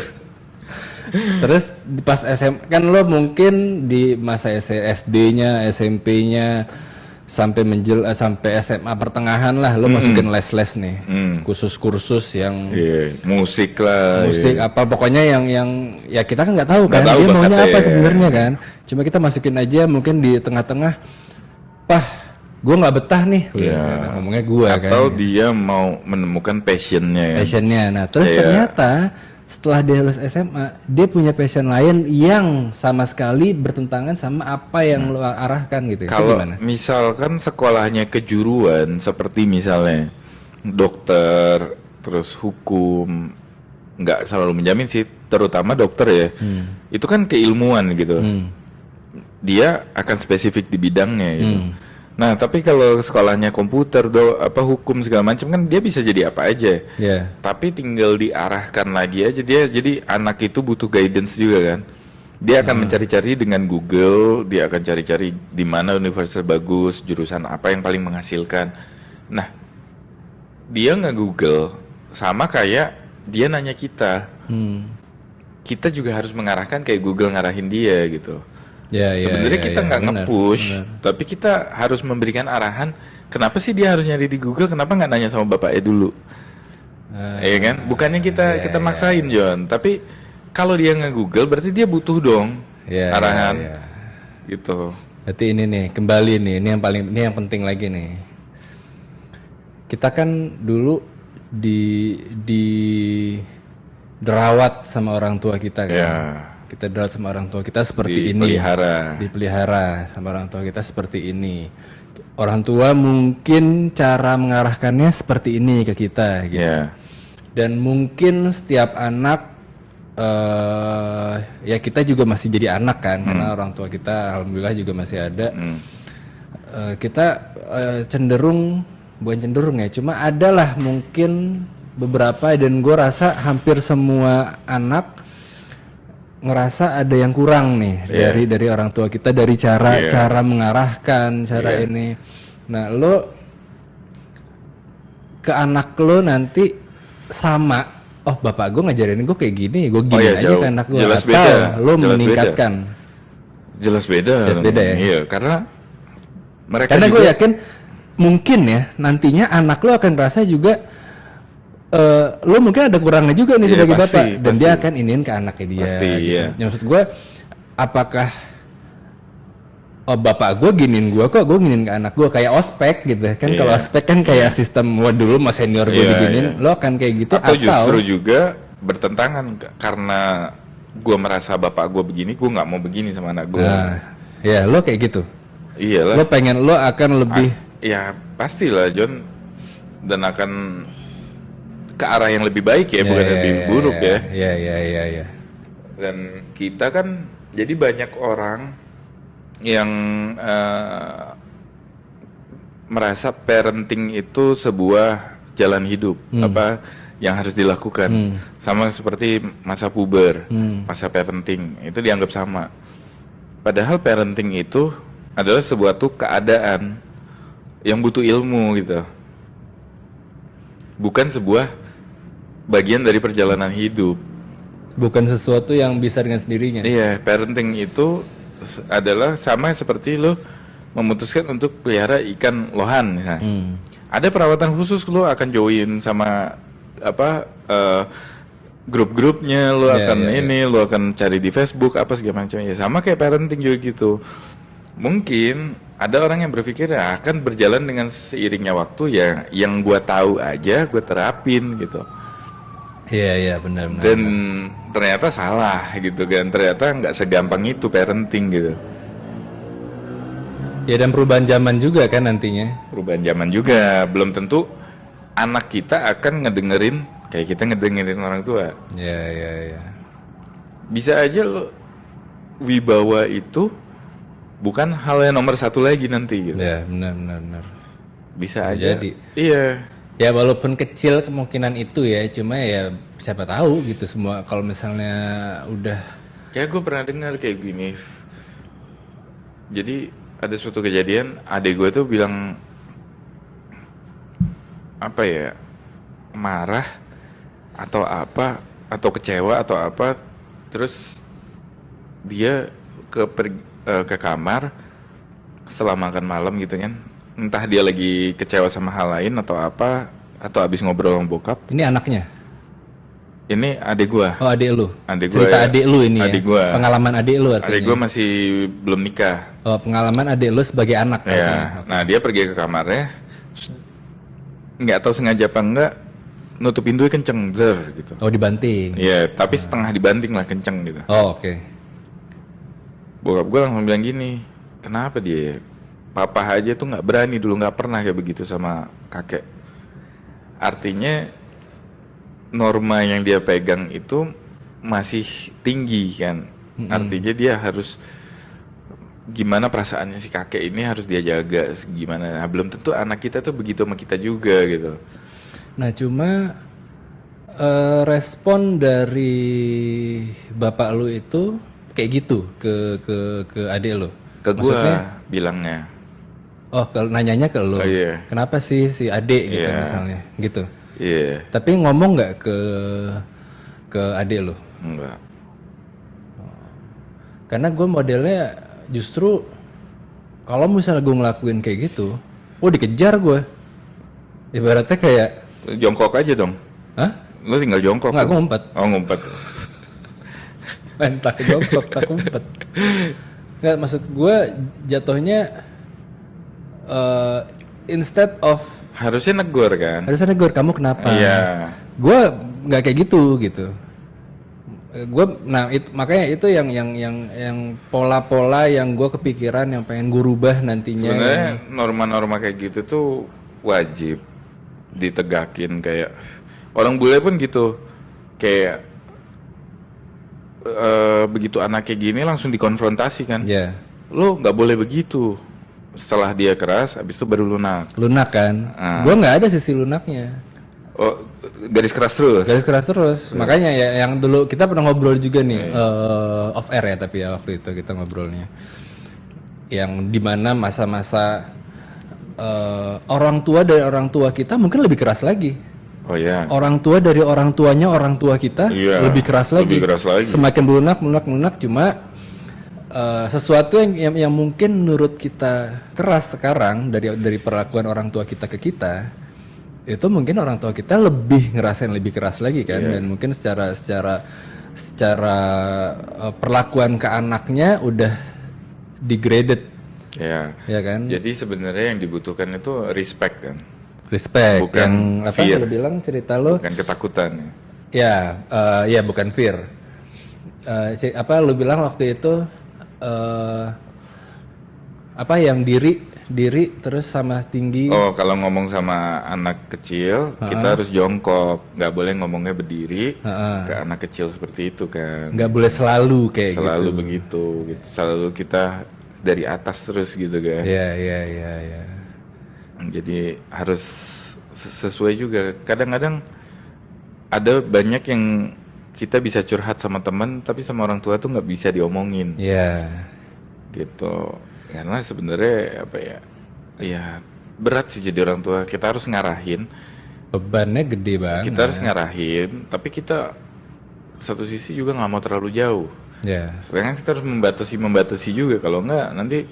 Speaker 2: Terus pas SM kan lo mungkin di masa SD-nya, SMP-nya sampai sampai SMA pertengahan lah lo masukin les-les nih. Kursus-kursus yang
Speaker 1: musik
Speaker 2: apa pokoknya yang ya kita kan nggak tahu kan dia maunya apa sebenarnya kan. Cuma kita masukin aja mungkin di tengah-tengah. Gue nggak betah nih, ngomongnya gue kan.
Speaker 1: Atau dia mau menemukan passionnya.
Speaker 2: Nah terus ternyata setelah dia lulus SMA, dia punya passion lain yang sama sekali bertentangan sama apa yang lo arahkan gitu.
Speaker 1: Kalau misalkan sekolahnya kejuruan, seperti misalnya dokter, terus hukum, nggak selalu menjamin sih, terutama dokter ya. Itu kan keilmuan gitu. Dia akan spesifik di bidangnya gitu. Nah, tapi kalau sekolahnya komputer, hukum segala macam kan dia bisa jadi apa aja. Tapi tinggal diarahkan lagi aja dia. Jadi anak itu butuh guidance juga kan. Dia akan mencari-cari dengan Google, dia akan cari-cari di mana universitas bagus, jurusan apa yang paling menghasilkan. Nah, dia nggak Google, sama kayak dia nanya kita. Kita juga harus mengarahkan kayak Google ngarahin dia gitu. Sebenarnya kita nggak nge-push, tapi kita harus memberikan arahan. Kenapa sih dia harus nyari di Google? Kenapa nggak nanya sama bapaknya dulu? Ya kan? Bukannya kita maksain John, tapi kalau dia nggak Google berarti dia butuh dong arahan. Gitu.
Speaker 2: Berarti ini nih kembali nih, ini yang penting lagi nih. Kita kan dulu dirawat sama orang tua kita kan. Kita dirawat sama orang tua kita seperti ini, dipelihara sama orang tua kita seperti ini. Orang tua mungkin cara mengarahkannya seperti ini ke kita gitu. Dan mungkin setiap anak ya kita juga masih jadi anak kan, karena orang tua kita alhamdulillah juga masih ada. Kita bukan cenderung ya, cuma adalah mungkin beberapa, dan gue rasa hampir semua anak ngerasa ada yang kurang nih dari orang tua kita, dari cara mengarahkan ini. Nah, lo ke anak lo nanti sama, bapak gue ngajarin gue kayak gini, gue gini aja ke anak gue.
Speaker 1: Jelas
Speaker 2: atau
Speaker 1: beda.
Speaker 2: lo meningkatkan.
Speaker 1: Jelas beda ya. Iya, karena
Speaker 2: gue yakin mungkin ya nantinya anak lo akan rasa juga lo mungkin ada kurangnya juga nih sebagai bapak, dan dia akan iniin ke anaknya dia.
Speaker 1: Pasti,
Speaker 2: gitu. Ya, maksud gue, apakah bapak gue giniin gue kok, gue giniin ke anak gue kayak ospek gitu kan? Kalau ospek kan kayak sistem dulu mas senior gue diginiin, lo akan kayak gitu.
Speaker 1: Atau justru juga bertentangan karena gue merasa bapak gue begini, gue nggak mau begini sama anak gue.
Speaker 2: Ya lo kayak gitu.
Speaker 1: Iyalah.
Speaker 2: Lo akan lebih.
Speaker 1: Ya pastilah John, dan akan ke arah yang lebih baik bukan lebih buruk ya.
Speaker 2: Iya.
Speaker 1: Dan kita kan jadi banyak orang yang merasa parenting itu sebuah jalan hidup, apa yang harus dilakukan. Sama seperti masa puber, masa parenting itu dianggap sama. Padahal parenting itu adalah sebuah keadaan yang butuh ilmu gitu. Bukan sebuah bagian dari perjalanan hidup.
Speaker 2: Bukan sesuatu yang bisa dengan sendirinya.
Speaker 1: Iya, parenting itu adalah sama seperti lo memutuskan untuk pelihara ikan lohan. Ada perawatan khusus, lo akan join sama grup-grupnya, lu akan lu akan cari di Facebook apa segala macam. Ya sama kayak parenting juga gitu. Mungkin ada orang yang berpikir akan berjalan dengan seiringnya waktu ya, yang gua tahu aja gua terapin gitu.
Speaker 2: Iya benar.
Speaker 1: Dan ternyata salah gitu kan. Ternyata nggak segampang itu parenting gitu.
Speaker 2: Ya dan perubahan zaman juga kan nantinya.
Speaker 1: Perubahan zaman juga, belum tentu anak kita akan ngedengerin kayak kita ngedengerin orang tua.
Speaker 2: Iya.
Speaker 1: Bisa aja lo wibawa itu bukan hal yang nomor satu lagi nanti gitu.
Speaker 2: Ya benar.
Speaker 1: Bisa aja.
Speaker 2: Jadi.
Speaker 1: Iya.
Speaker 2: Ya walaupun kecil kemungkinan itu ya, cuma ya siapa tahu gitu semua kalau misalnya udah.
Speaker 1: Kayak gue pernah dengar kayak gini. Jadi ada suatu kejadian, adik gue tuh bilang apa ya, marah atau apa atau kecewa atau apa, terus dia ke kamar setelah makan malam gitu kan, entah dia lagi kecewa sama hal lain atau apa, atau abis ngobrol sama bokap.
Speaker 2: Ini anaknya?
Speaker 1: Ini adik gua.
Speaker 2: Oh adik lu?
Speaker 1: Cerita
Speaker 2: adik lu ini
Speaker 1: adik
Speaker 2: ya?
Speaker 1: Gua.
Speaker 2: Pengalaman adik lu artinya?
Speaker 1: Adik gua masih belum nikah.
Speaker 2: Oh pengalaman adik lu sebagai anak?
Speaker 1: Ya, nah dia pergi ke kamarnya, nggak tahu sengaja apa enggak, nutup pintunya kenceng, gitu.
Speaker 2: Oh dibanting?
Speaker 1: Iya, tapi setengah dibanting lah, kenceng gitu.
Speaker 2: Oh oke.
Speaker 1: Bokap gue langsung bilang gini, kenapa dia ya? Papa aja tuh nggak berani dulu, nggak pernah kayak begitu sama kakek. Artinya norma yang dia pegang itu masih tinggi kan. Artinya dia harus gimana perasaannya si kakek ini harus dia jaga gimana. Nah, belum tentu anak kita tuh begitu sama kita juga gitu.
Speaker 2: Nah cuma respon dari bapak lu itu kayak gitu ke adik lu?
Speaker 1: Ke gua bilangnya.
Speaker 2: Oh nanyanya ke lu?
Speaker 1: Oh, iya.
Speaker 2: Kenapa sih si adik gitu misalnya gitu?
Speaker 1: Iya.
Speaker 2: Tapi ngomong nggak ke adik lu?
Speaker 1: Enggak.
Speaker 2: Karena gue modelnya justru kalau misalnya gue ngelakuin kayak gitu, dikejar gue. Ibaratnya kayak
Speaker 1: jongkok aja dong.
Speaker 2: Hah?
Speaker 1: Lu tinggal jongkok.
Speaker 2: Nggak, gue ngumpet.
Speaker 1: Oh ngumpet.
Speaker 2: Entah jongkok, tak ngumpet. Nggak, maksud gue jatuhnya instead of
Speaker 1: harusnya negur kan?
Speaker 2: Harusnya negur, kamu kenapa?
Speaker 1: Iya.
Speaker 2: Gue nggak kayak gitu. Gue, makanya itu yang pola-pola yang gue kepikiran yang pengen gue rubah nantinya.
Speaker 1: Sebenarnya norma-norma kayak gitu tuh wajib ditegakin, kayak orang bule pun gitu, kayak begitu anak kayak gini langsung dikonfrontasi kan.
Speaker 2: Iya.
Speaker 1: Lo nggak boleh begitu. Setelah dia keras, habis itu baru lunak.
Speaker 2: Lunak kan? Gue nggak ada sisi lunaknya.
Speaker 1: Oh, garis keras terus.
Speaker 2: Garis keras terus. Makanya ya yang dulu kita pernah ngobrol juga nih off air ya, tapi ya waktu itu kita ngobrolnya. Yang dimana masa-masa orang tua dari orang tua kita mungkin lebih keras lagi.
Speaker 1: Oh iya.
Speaker 2: Orang tua dari orang tuanya orang tua kita lebih keras lagi.
Speaker 1: Lebih keras lagi.
Speaker 2: Semakin melunak cuma sesuatu yang mungkin menurut kita keras sekarang dari perlakuan orang tua kita ke kita, itu mungkin orang tua kita lebih ngerasain lebih keras lagi kan. Dan mungkin secara perlakuan ke anaknya udah degraded. Ya kan.
Speaker 1: Jadi sebenarnya yang dibutuhkan itu respect kan.
Speaker 2: Respect.
Speaker 1: Bukan
Speaker 2: yang apa
Speaker 1: fear.
Speaker 2: lo bilang cerita lo?
Speaker 1: Bukan ketakutan.
Speaker 2: Ya, bukan fear. Apa lu bilang waktu itu? Apa yang diri terus sama tinggi?
Speaker 1: Oh, kalau ngomong sama anak kecil, kita harus jongkok, nggak boleh ngomongnya berdiri ke anak kecil seperti itu kan.
Speaker 2: Nggak boleh selalu kayak
Speaker 1: selalu
Speaker 2: gitu.
Speaker 1: Begitu, selalu kita dari atas terus gitu kan.
Speaker 2: Iya.
Speaker 1: Jadi harus sesuai juga. Kadang-kadang ada banyak yang kita bisa curhat sama teman, tapi sama orang tua tuh nggak bisa diomongin.
Speaker 2: Iya.
Speaker 1: Gitu. Karena sebenarnya apa ya? Ya berat sih jadi orang tua. Kita harus ngarahin.
Speaker 2: Bebannya gede banget.
Speaker 1: Kita harus ngarahin, tapi kita satu sisi juga nggak mau terlalu jauh.
Speaker 2: Iya.
Speaker 1: Sedangkan kita harus membatasi juga. Kalau nggak nanti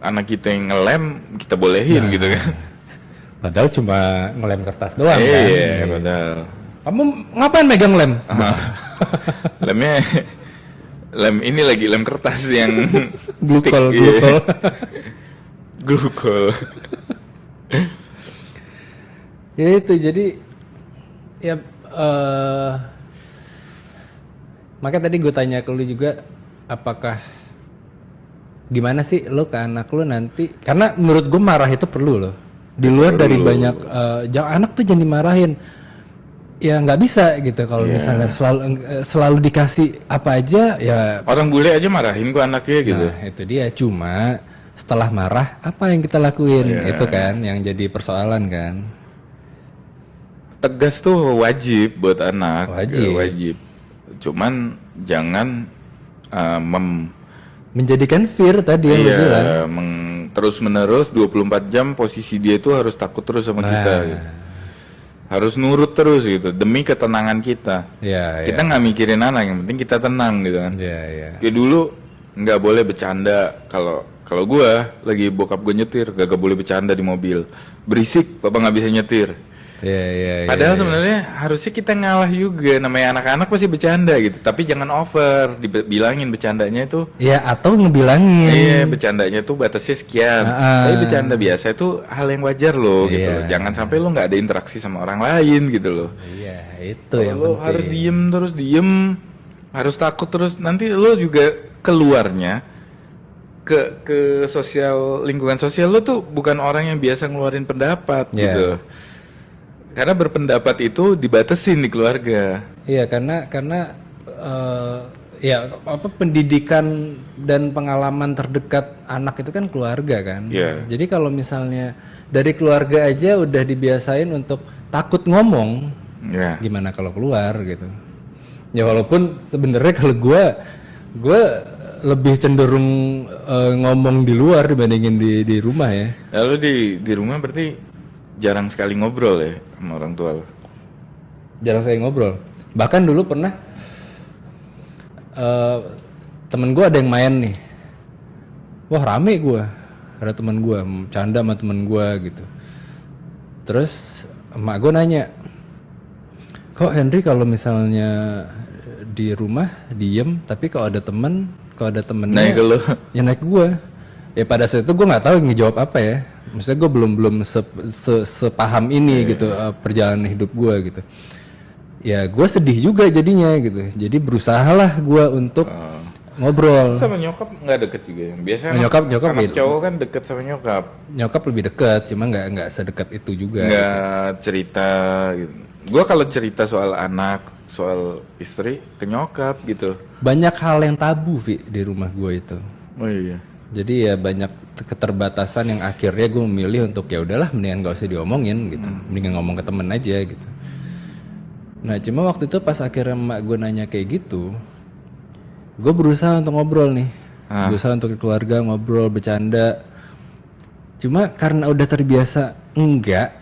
Speaker 1: anak kita yang ngelem kita bolehin gitu kan.
Speaker 2: Padahal cuma ngelem kertas doang kan.
Speaker 1: Iya, padahal.
Speaker 2: Kamu ngapain megang lem?
Speaker 1: Lemnya lem ini lagi lem kertas yang
Speaker 2: glukol.
Speaker 1: Glukol.
Speaker 2: Ya itu jadi ya makanya tadi gue tanya ke lu juga, apakah gimana sih lu ke anak lu nanti, karena menurut gue marah itu perlu loh, di luar dari banyak anak tuh jangan dimarahin ya, nggak bisa gitu kalau misalnya selalu dikasih apa aja ya.
Speaker 1: Orang bule aja marahin gua anaknya gitu.
Speaker 2: Nah itu dia, cuma setelah marah apa yang kita lakuin itu kan yang jadi persoalan kan.
Speaker 1: Tegas tuh wajib buat anak,
Speaker 2: wajib.
Speaker 1: Cuman jangan
Speaker 2: menjadikan fear tadi yang lu bilang.
Speaker 1: Terus menerus 24 jam posisi dia itu harus takut terus sama kita gitu. Harus nurut terus gitu demi ketenangan kita. Kita nggak mikirin anak, yang penting kita tenang gitu kan. Kayak dulu nggak boleh bercanda, kalau gua lagi bokap gue nyetir gak boleh bercanda di mobil, berisik, bapak nggak bisa nyetir. Padahal sebenarnya harusnya kita ngalah juga, namanya anak-anak pasti bercanda gitu, tapi jangan over, dibilangin bercandanya itu.
Speaker 2: Atau ngebilangin.
Speaker 1: Bercandanya tuh batasnya sekian. Tapi bercanda biasa itu hal yang wajar loh gitu loh. Jangan sampai lo nggak ada interaksi sama orang lain gitu loh.
Speaker 2: Itu yang
Speaker 1: lo
Speaker 2: penting.
Speaker 1: harus diem, harus takut terus, nanti lo juga keluarnya ke sosial, lingkungan sosial lo tuh bukan orang yang biasa ngeluarin pendapat gitu. Karena berpendapat itu dibatasin di keluarga.
Speaker 2: Karena pendidikan dan pengalaman terdekat anak itu kan keluarga kan. Jadi kalau misalnya dari keluarga aja udah dibiasain untuk takut ngomong, gimana kalau keluar gitu. Ya walaupun sebenarnya kalau gue lebih cenderung ngomong di luar dibandingin di rumah ya.
Speaker 1: Lalu di rumah berarti jarang sekali ngobrol ya sama orang tua lo?
Speaker 2: Jarang sekali ngobrol. Bahkan dulu pernah temen gue ada yang main nih. Wah rame gue. Ada temen gue, canda sama temen gue gitu. Terus emak gue nanya, kok Henry kalau misalnya di rumah diem, tapi kalau ada temennya
Speaker 1: naik ke lo?
Speaker 2: Ya naik gue. Ya pada saat itu gue nggak tahu ngejawab apa ya. Maksudnya gue belum sepaham ini gitu perjalanan hidup gue gitu. Ya gue sedih juga jadinya gitu. Jadi berusahalah gue untuk ngobrol.
Speaker 1: Sama nyokap nggak deket juga. Biasanya
Speaker 2: nyokap
Speaker 1: anak cowok kan deket sama nyokap.
Speaker 2: Nyokap lebih dekat, cuma nggak sedekat itu juga.
Speaker 1: Nggak gitu. Cerita. Gitu. Gue kalau cerita soal anak, soal istri ke nyokap gitu.
Speaker 2: Banyak hal yang tabu di rumah gue itu.
Speaker 1: Oh iya.
Speaker 2: Jadi ya banyak keterbatasan yang akhirnya gue memilih untuk ya udahlah mendingan gak usah diomongin gitu, mendingan ngomong ke temen aja gitu. Nah cuma waktu itu pas akhirnya emak gue nanya kayak gitu, gue berusaha untuk ngobrol nih, berusaha untuk keluarga ngobrol bercanda. Cuma karena udah terbiasa enggak,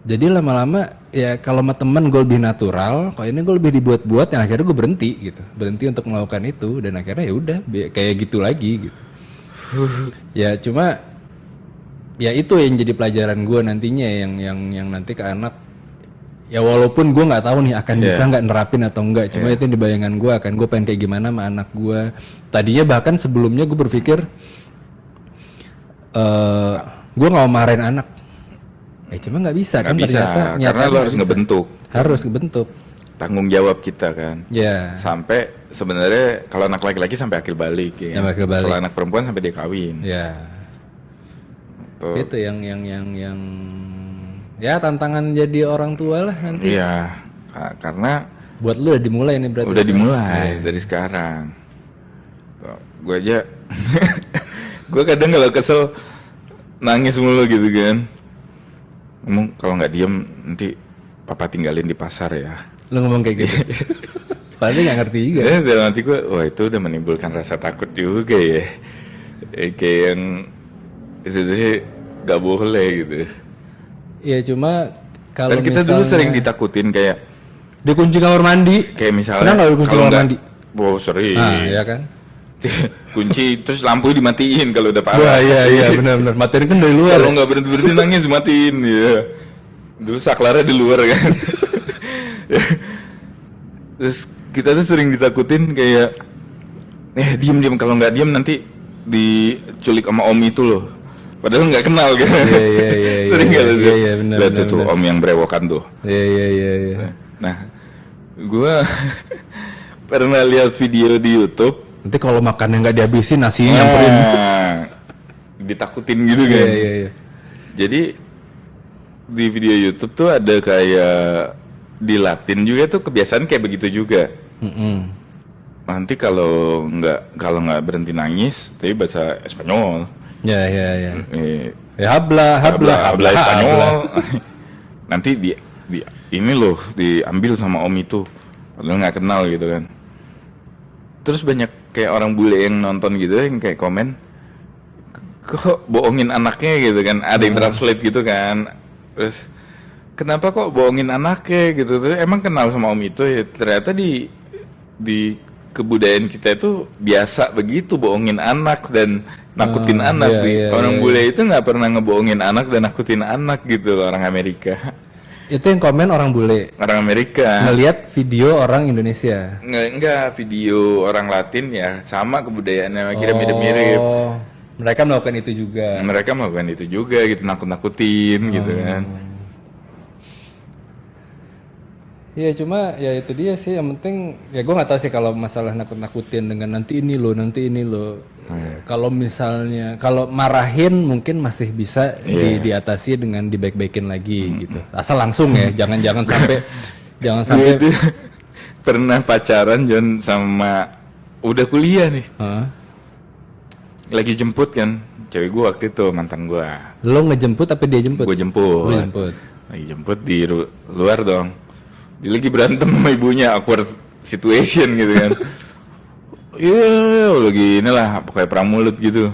Speaker 2: jadi lama-lama ya kalau sama temen gue lebih natural, kalau ini gue lebih dibuat-buat, yang akhirnya gue berhenti untuk melakukan itu, dan akhirnya ya udah kayak gitu lagi gitu. Ya cuma ya itu yang jadi pelajaran gue nantinya yang nanti ke anak. Ya walaupun gue nggak tahu nih akan bisa nggak nerapin atau enggak, cuma itu di bayangan gue akan gue pengen kayak gimana sama anak gue. Tadinya bahkan sebelumnya gue berpikir gue nggak mau marahin anak. Cuma nggak bisa kan ternyata.
Speaker 1: Karena lo harus ngebentuk.
Speaker 2: Harus ngebentuk.
Speaker 1: Tanggung jawab kita kan.
Speaker 2: Ya.
Speaker 1: Sampai sebenarnya kalau anak laki-laki sampai akil balik ya. Kalau anak perempuan sampai dia kawin.
Speaker 2: Ya. Itu yang ya tantangan jadi orang tua lah nanti.
Speaker 1: Iya. Karena
Speaker 2: buat lu udah dimulai nih berarti.
Speaker 1: Udah dimulai dari sekarang. Gue aja gue kadang kalau kesel nangis mulu gitu kan. Ngomong kalau nggak diem nanti papa tinggalin di pasar ya.
Speaker 2: Lu ngomong kayak gitu. Padahal nggak ngerti juga.
Speaker 1: Dalam hati gue, wah itu udah menimbulkan rasa takut juga ya. Kayak yang sebenarnya nggak boleh gitu.
Speaker 2: Iya cuma kalau
Speaker 1: kita dulu sering ditakutin kayak
Speaker 2: dikunci kamar mandi.
Speaker 1: Kayak misalnya
Speaker 2: nggak dikunci kamar mandi?
Speaker 1: Oh sering.
Speaker 2: Iya kan.
Speaker 1: Kunci terus lampu dimatiin kalau udah parah.
Speaker 2: Wah iya benar-benar matiin kan dari luar.
Speaker 1: Kalau nggak berhenti nangis matiin ya. Dulu saklarnya di luar kan. Terus kita tuh sering ditakutin kayak diem kalau nggak diem nanti diculik sama om itu loh. Padahal nggak kenal kan.
Speaker 2: Iya.
Speaker 1: Sering nggak lu?
Speaker 2: Iya, benar.
Speaker 1: Lihat tuh om yang berewokan tuh.
Speaker 2: Iya.
Speaker 1: Nah, gue pernah lihat video di YouTube.
Speaker 2: Nanti kalau makannya nggak dihabisin nasinya nyamperin.
Speaker 1: Ditakutin gitu kan.
Speaker 2: Iya.
Speaker 1: Jadi di video YouTube tuh ada kayak di Latin juga tuh kebiasaan kayak begitu juga. Nanti kalau nggak berhenti nangis, tapi bahasa Espanyol.
Speaker 2: Ya. Ya habla
Speaker 1: Espanyol. Nanti di ini loh diambil sama om itu, padahal nggak kenal gitu kan. Terus banyak kayak orang bule yang nonton gitu yang kayak komen, kok bohongin anaknya gitu kan, ada yang translate gitu kan. Terus kenapa kok bohongin anaknya gitu? Terus emang kenal sama om itu ya? Ternyata di kebudayaan kita itu biasa begitu bohongin anak dan nakutin anak. Orang bule itu nggak pernah ngebohongin anak dan nakutin anak gitu loh, orang Amerika.
Speaker 2: Itu yang komen orang bule.
Speaker 1: Orang Amerika.
Speaker 2: Ngelihat video orang Indonesia.
Speaker 1: Enggak, video orang Latin ya sama kebudayaannya kira mirip-mirip.
Speaker 2: Mereka melakukan itu juga.
Speaker 1: Gitu, nakut-nakutin gitu kan.
Speaker 2: Iya, cuma ya itu dia sih, yang penting ya gue nggak tahu sih kalau masalah nakut-nakutin dengan nanti ini loh. Kalau misalnya marahin mungkin masih bisa diatasi dengan dibaik-baikin lagi gitu. Asal langsung ya, jangan sampai
Speaker 1: pernah pacaran John sama udah kuliah nih. Lagi jemput kan cewek gue waktu itu, mantan gue.
Speaker 2: Lo ngejemput tapi dia jemput?
Speaker 1: Gue jemput.
Speaker 2: Lo jemput?
Speaker 1: Lagi jemput di luar dong. Dia lagi berantem sama ibunya, awkward situation gitu kan. Iya, lagi inilah pakai perang mulut gitu.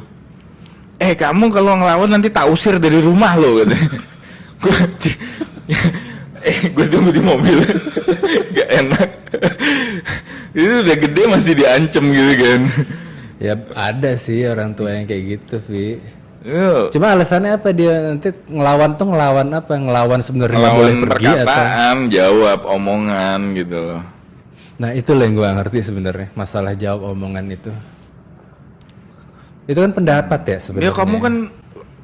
Speaker 1: Kamu kalau ngelawan nanti tak usir dari rumah lo katanya. Gue tunggu di mobil. Gak enak. Itu udah gede masih diancem gitu kan.
Speaker 2: Ya ada sih orang tua yang kayak gitu, Vi. Cuma alasannya apa dia nanti ngelawan apa? Ngelawan sebenarnya nggak boleh pergi
Speaker 1: perkataan, jawab omongan gitu loh.
Speaker 2: Nah itu loh yang gue ngerti sebenarnya, masalah jawab omongan itu. Itu kan pendapat ya sebenarnya.
Speaker 1: Ya kamu kan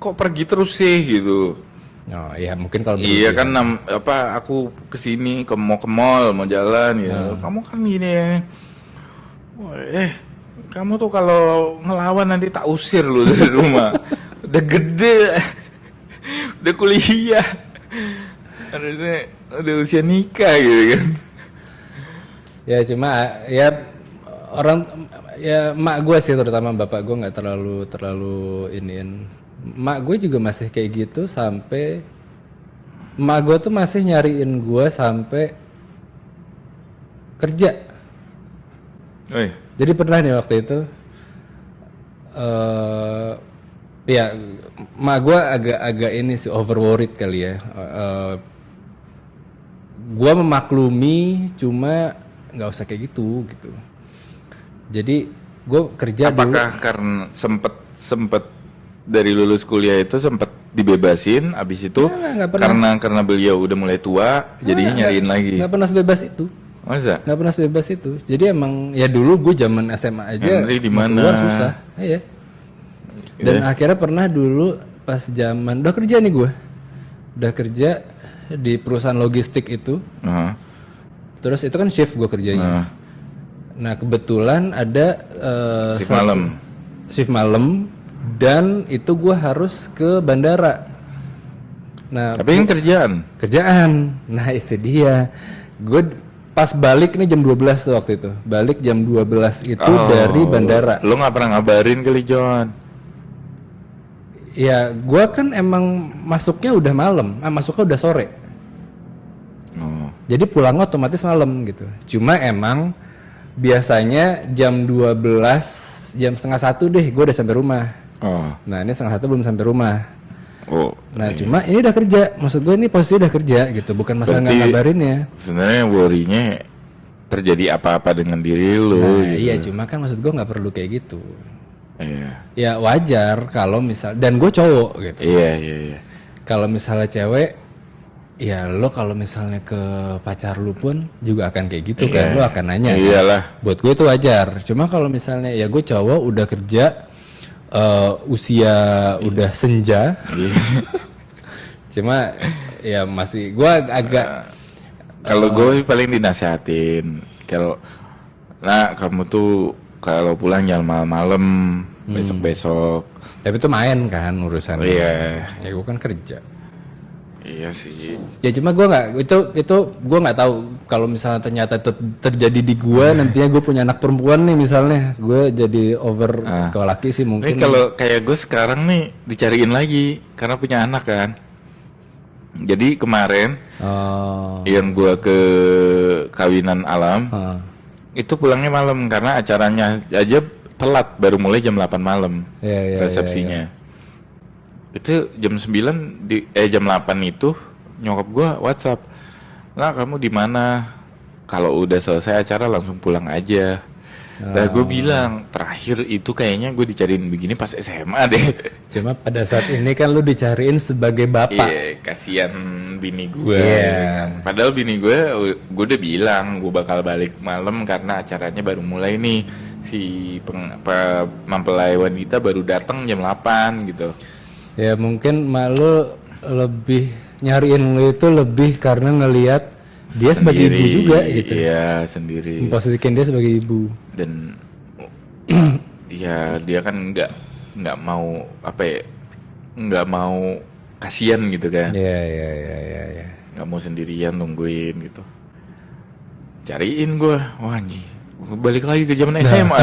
Speaker 1: kok pergi terus sih gitu.
Speaker 2: Oh iya mungkin kalau
Speaker 1: iya kan aku kesini mau ke mall mau jalan gitu. Kamu kan gini. Kamu tuh kalau ngelawan nanti tak usir lu dari rumah. Udah gede, udah kuliah, harusnya udah usia nikah gitu kan.
Speaker 2: Ya cuma ya mak gue sih terutama bapak gue nggak terlalu iniin. Mak gue juga masih kayak gitu sampai mak gue tuh masih nyariin gue sampai kerja. Jadi pernah nih waktu itu ya mak gue agak ini sih over worried kali ya. Gue memaklumi cuma nggak usah kayak gitu. Jadi gue kerja
Speaker 1: apakah dulu. Karena sempet dari lulus kuliah itu sempet dibebasin abis itu karena beliau udah mulai tua jadinya nyariin lagi.
Speaker 2: Nggak pernah sebebas itu.
Speaker 1: Masa?
Speaker 2: Nggak pernah sebebas itu. Jadi emang ya dulu gue zaman SMA aja keluar susah. Iya. Dan akhirnya pernah dulu pas zaman udah kerja nih gue. Udah kerja di perusahaan logistik itu. Terus itu kan shift gue kerjanya. Nah kebetulan ada shift malam dan itu gue harus ke bandara. Nah
Speaker 1: tapi yang kerjaan.
Speaker 2: Nah itu dia. Gue pas balik nih jam 12 tuh waktu itu. Balik jam 12 itu dari bandara.
Speaker 1: Lo nggak pernah ngabarin kali John?
Speaker 2: Ya gue kan emang masuknya udah malam, masuknya udah sore. Jadi pulangnya otomatis malam gitu. Cuma emang biasanya jam 12, jam setengah 1 deh gue udah sampai rumah. Nah ini setengah 1 belum sampai rumah. Nah cuma ini udah kerja, maksud gue ini posisi udah kerja gitu, bukan masalah nggak ngabarin ya.
Speaker 1: Sebenarnya worry-nya terjadi apa-apa dengan diri lo.
Speaker 2: Nah gitu. Iya cuma kan maksud gue nggak perlu kayak gitu. Ya wajar kalau misal, dan gue cowok gitu.
Speaker 1: Iya.
Speaker 2: Kalau misalnya cewek, ya lo kalau misalnya ke pacar lu pun juga akan kayak gitu kan, lo akan nanya.
Speaker 1: Iyalah.
Speaker 2: Kan? Buat gue itu wajar. Cuma kalau misalnya ya gue cowok udah kerja, usia udah senja, cuma ya masih gue agak.
Speaker 1: Kalau gue paling dinasehatin, kalau nah kamu tuh kalau pulang jangan malam-malam, besok-besok.
Speaker 2: Tapi itu main kan urusannya.
Speaker 1: Iya.
Speaker 2: Ya gue kan kerja.
Speaker 1: Iya sih.
Speaker 2: Ya cuma gue nggak itu gue nggak tahu kalau misalnya ternyata terjadi di gue nantinya gue punya anak perempuan nih misalnya gue jadi over ke laki sih mungkin.
Speaker 1: Ini kalau kayak gue sekarang nih dicariin lagi karena punya anak kan. Jadi kemarin yang gue ke kawinan alam itu pulangnya malam karena acaranya aja telat baru mulai jam 8 malam resepsinya. Itu jam 9 jam 8 itu nyokap gua WhatsApp. Nah, kamu di mana? Kalau udah selesai acara langsung pulang aja. Nah, gue bilang terakhir itu kayaknya gue dicariin begini pas SMA deh.
Speaker 2: Cuma pada saat ini kan lu dicariin sebagai bapak.
Speaker 1: Iya, kasihan bini gue. Yeah. Padahal bini gue udah bilang gue bakal balik malam karena acaranya baru mulai nih. Si mempelai wanita baru datang jam 8 gitu.
Speaker 2: Ya mungkin malu lebih nyariin lu itu lebih karena ngelihat dia sebagai ibu juga gitu.
Speaker 1: Iya sendiri.
Speaker 2: Memposisikan dia sebagai ibu.
Speaker 1: Dan ya dia kan nggak mau nggak mau kasihan gitu kan.
Speaker 2: Iya.
Speaker 1: Nggak mau sendirian nungguin gitu. Cariin gue, wah anjing, balik lagi ke zaman SMA.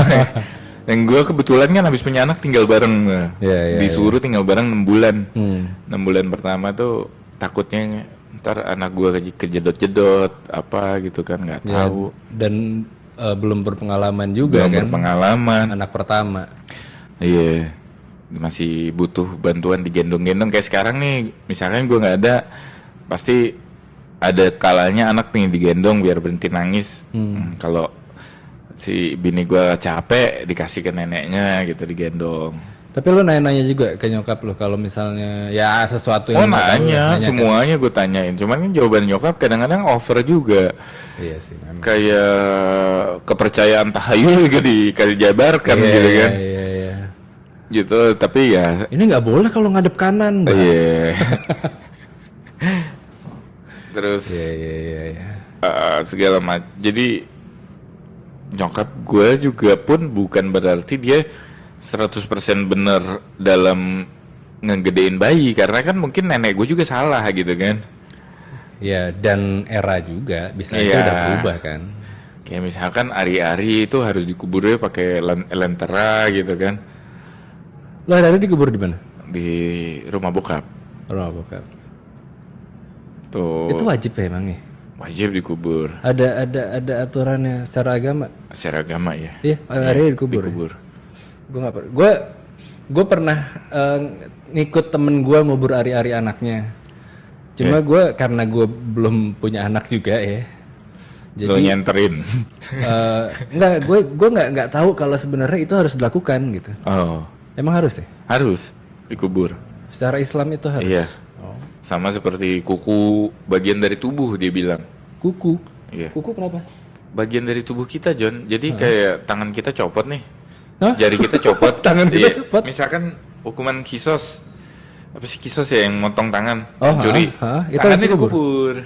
Speaker 1: Yang gue kebetulan kan habis punya anak tinggal bareng, disuruh tinggal bareng 6 bulan. 6 bulan pertama tuh takutnya ntar anak gue kejedot-jedot apa gitu kan, nggak tahu.
Speaker 2: Dan belum berpengalaman juga
Speaker 1: belum
Speaker 2: kan.
Speaker 1: Berpengalaman.
Speaker 2: Anak pertama.
Speaker 1: Iya, masih butuh bantuan digendong-gendong kayak sekarang nih. Misalkan gue nggak ada, pasti ada kalanya anak pengen digendong biar berhenti nangis. Kalau si bini gue capek dikasih ke neneknya gitu digendong.
Speaker 2: Tapi lu nanya-nanya juga ke nyokap lu kalau misalnya ya sesuatu yang
Speaker 1: nanya semuanya kan? Gue tanyain. Cuman kan jawaban nyokap kadang-kadang over juga.
Speaker 2: Iya sih memang.
Speaker 1: Kayak kepercayaan tahayul juga dijabarkan gitu kan.
Speaker 2: Iya.
Speaker 1: Gitu, tapi ya
Speaker 2: ini nggak boleh kalau ngadep kanan.
Speaker 1: Iya. Terus segala macam. Jadi nyokap gue juga pun bukan berarti dia 100% bener dalam ngegedein bayi, karena kan mungkin nenek gue juga salah gitu kan.
Speaker 2: Ya, dan era juga bisa aja udah berubah kan.
Speaker 1: Kayak misalkan ari-ari itu harus dikuburnya pakai lentera gitu kan.
Speaker 2: Lo hari-hari dikubur di mana?
Speaker 1: Di rumah bokap.
Speaker 2: Rumah bokap.
Speaker 1: Tuh.
Speaker 2: Itu wajib ya emang ya?
Speaker 1: Wajib dikubur.
Speaker 2: Ada aturannya secara agama?
Speaker 1: Secara agama ya.
Speaker 2: Iya, hari-hari dikubur. Gue pernah ngikut temen gue ngubur ari-ari anaknya. Cuma gue karena gue belum punya anak juga ya. Jadi
Speaker 1: lo nyenterin.
Speaker 2: Enggak, gue nggak tahu kalau sebenarnya itu harus dilakukan gitu.
Speaker 1: Oh.
Speaker 2: Emang harus ya?
Speaker 1: Harus dikubur.
Speaker 2: Secara Islam itu harus.
Speaker 1: Iya. Sama seperti kuku, bagian dari tubuh dia bilang.
Speaker 2: Kuku?
Speaker 1: Iya.
Speaker 2: Kuku kenapa?
Speaker 1: Bagian dari tubuh kita, John. Jadi kayak tangan kita copot nih.
Speaker 2: Hah?
Speaker 1: Jari kita copot.
Speaker 2: Tangan kita copot?
Speaker 1: Misalkan hukuman kisos. Apa sih kisos ya yang motong tangan?
Speaker 2: Oh,
Speaker 1: Curi. Tangannya dikubur.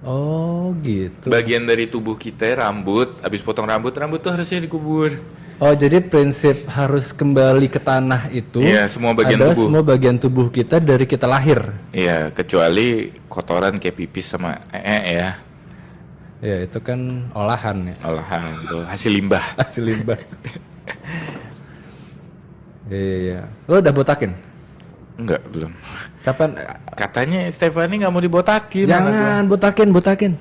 Speaker 2: Oh gitu.
Speaker 1: Bagian dari tubuh kita, rambut. Abis potong rambut tuh harusnya dikubur.
Speaker 2: Oh, jadi prinsip harus kembali ke tanah itu
Speaker 1: semua bagian
Speaker 2: adalah
Speaker 1: tubuh.
Speaker 2: semua bagian tubuh kita dari kita lahir.
Speaker 1: Iya, kecuali kotoran kayak pipis sama ya.
Speaker 2: Ya, itu kan olahan ya.
Speaker 1: Olahan tuh, hasil limbah.
Speaker 2: Hasil limbah. Iya. Lo udah botakin?
Speaker 1: Enggak, belum.
Speaker 2: Kapan?
Speaker 1: Katanya Stefani nggak mau dibotakin.
Speaker 2: Jangan, botakin.